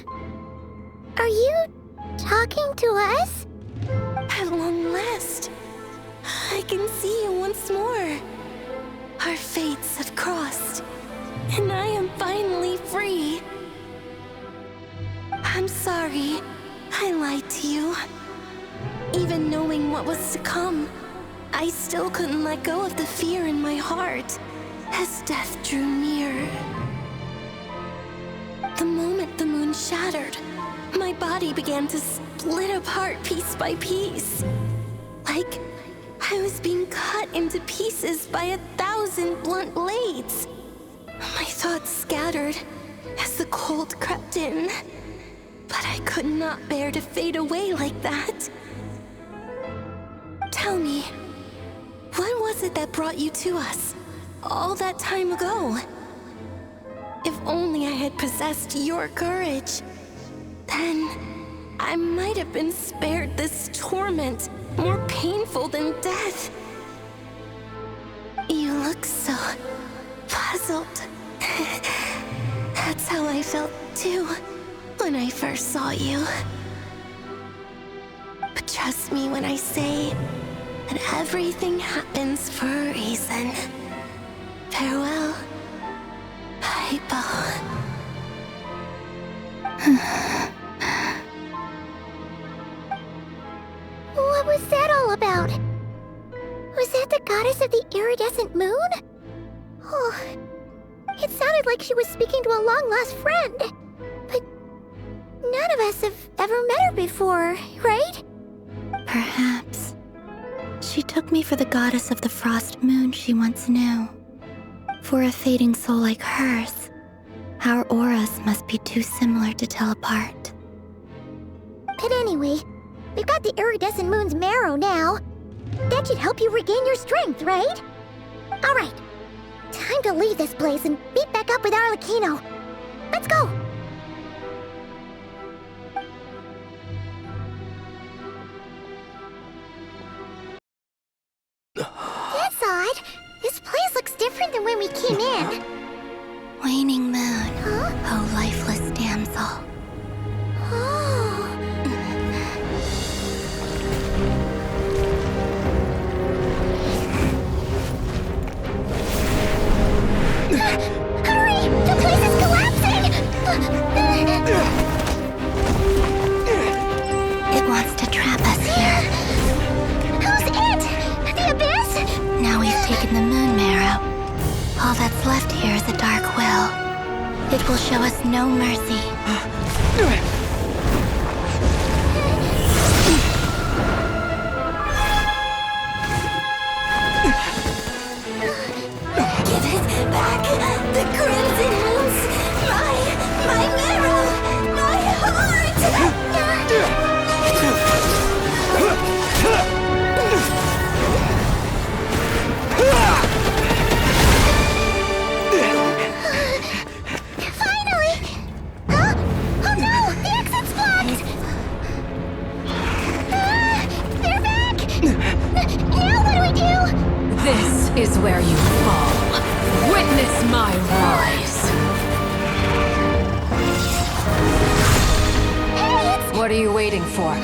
Are you talking to us? At long last, I can see you once more. Our fates have crossed, and I am finally free. I'm sorry, I lied to you. Even knowing what was to come, I still couldn't let go of the fear in my heart as death drew near. The moment the moon shattered, my body began to split apart piece by piece. Like I was being cut into pieces by 1,000 blunt blades. My thoughts scattered as the cold crept in. But I could not bear to fade away like that. Tell me, what was it that brought you to us all that time ago? If only I had possessed your courage, then I might have been spared this torment more painful than death. You look so puzzled. That's how I felt too when I first saw you. But trust me when I say that everything happens for a reason. Farewell, Hypo. What was that all about? Was that the goddess of the iridescent moon? Oh, it sounded like she was speaking to a long-lost friend. But none of us have ever met her before, right? Perhaps. She took me for the goddess of the frost moon she once knew. For a fading soul like hers, our auras must be too similar to tell apart. But anyway, we've got the iridescent moon's marrow now. That should help you regain your strength, right? Alright, time to leave this place and meet back up with Arlecchino. Let's go! That's odd. This place looks different than when we came in. Waning moon, oh lifeless damsel. Hurry! The place is collapsing! It wants to trap us here. no mercy. Give it back! The Crimson Moons! My marrow! My heart! Finally! Huh? Oh no! The exit's blocked! They're back! Now what do we do? This is where you fall. Witness my rise. What are you waiting for?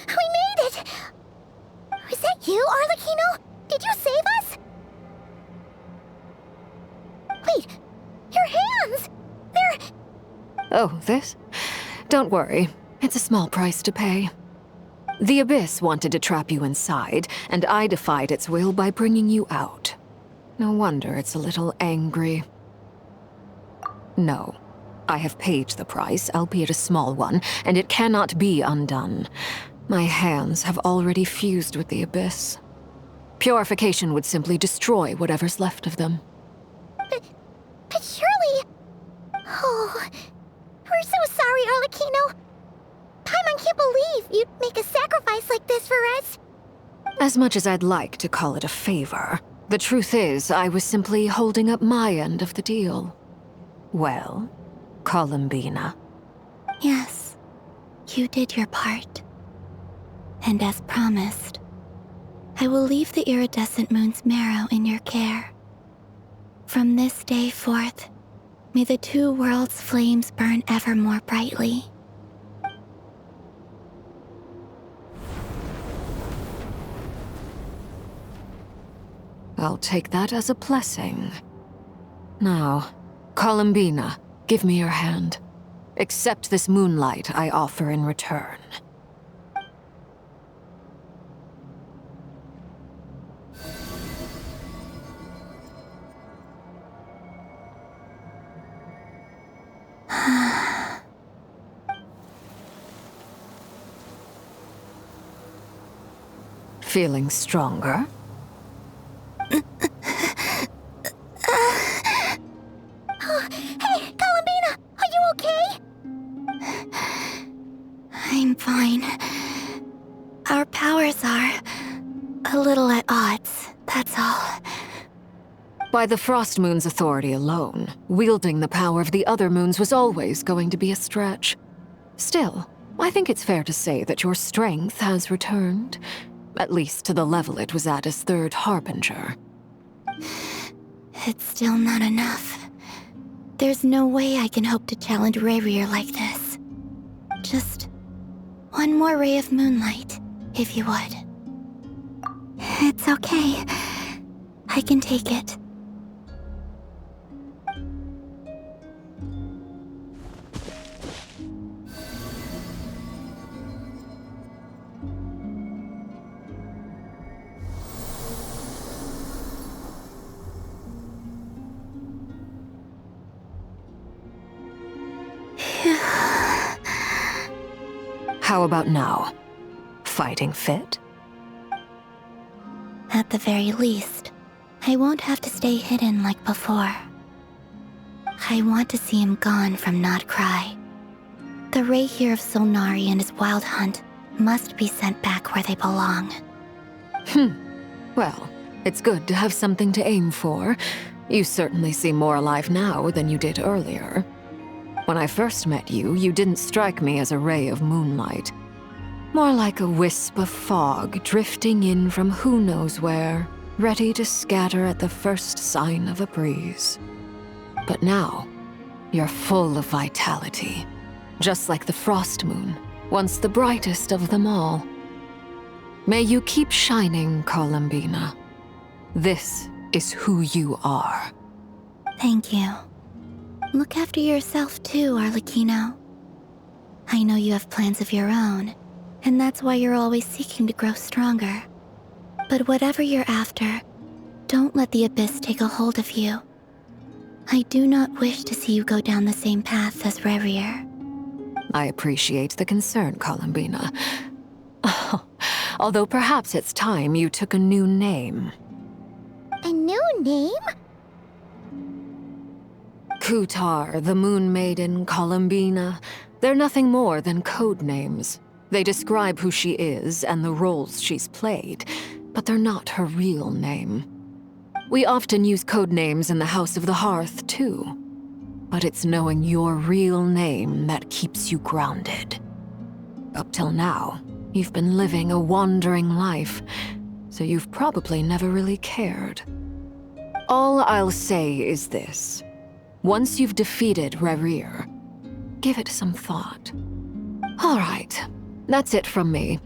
We made it! Was that you, Arlecchino? Did you save us? Wait, your hands! They're... Oh, this? Don't worry. It's a small price to pay. The Abyss wanted to trap you inside, and I defied its will by bringing you out. No wonder it's a little angry. No. I have paid the price, albeit a small one, and it cannot be undone. My hands have already fused with the Abyss. Purification would simply destroy whatever's left of them. But surely... Oh... We're so sorry, Arlecchino. Paimon can't believe you'd make a sacrifice like this for us. As much as I'd like to call it a favor, the truth is I was simply holding up my end of the deal. Well, Columbina. Yes, you did your part. And as promised, I will leave the iridescent moon's marrow in your care. From this day forth, may the two worlds' flames burn ever more brightly. I'll take that as a blessing. Now, Columbina, give me your hand. Accept this moonlight I offer in return. Feeling stronger? Hey, Columbina, are you okay? I'm fine. Our powers are a little at odds, that's all. By the Frost Moon's authority alone, wielding the power of the other moons was always going to be a stretch. Still, I think it's fair to say that your strength has returned, at least to the level it was at as Third Harbinger. It's still not enough. There's no way I can hope to challenge Rayrir like this. Just one more ray of moonlight, if you would. It's okay. I can take it. How about now? Fighting fit? At the very least, I won't have to stay hidden like before. I want to see him gone from Not Cry. The Rayhear of Solnari and his wild hunt must be sent back where they belong. Well, it's good to have something to aim for. You certainly seem more alive now than you did earlier. When I first met you, you didn't strike me as a ray of moonlight. More like a wisp of fog drifting in from who knows where, ready to scatter at the first sign of a breeze. But now, you're full of vitality. Just like the Frost Moon, once the brightest of them all. May you keep shining, Columbina. This is who you are. Thank you. Look after yourself too, Arlecchino. I know you have plans of your own, and that's why you're always seeking to grow stronger. But whatever you're after, don't let the Abyss take a hold of you. I do not wish to see you go down the same path as Rerir. I appreciate the concern, Columbina. Although perhaps it's time you took a new name. A new name? Kutar, the Moon Maiden, Columbina. They're nothing more than code names. They describe who she is and the roles she's played, but they're not her real name. We often use code names in the House of the Hearth, too. But it's knowing your real name that keeps you grounded. Up till now, you've been living a wandering life, so you've probably never really cared. All I'll say is this. Once you've defeated Rerir, give it some thought. All right, that's it from me.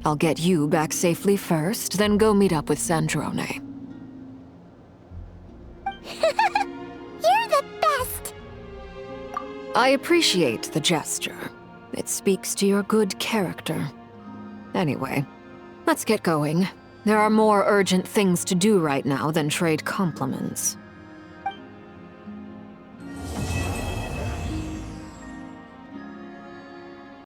I'll get you back safely first, then go meet up with Sandrone. You're the best! I appreciate the gesture. It speaks to your good character. Anyway, let's get going. There are more urgent things to do right now than trade compliments.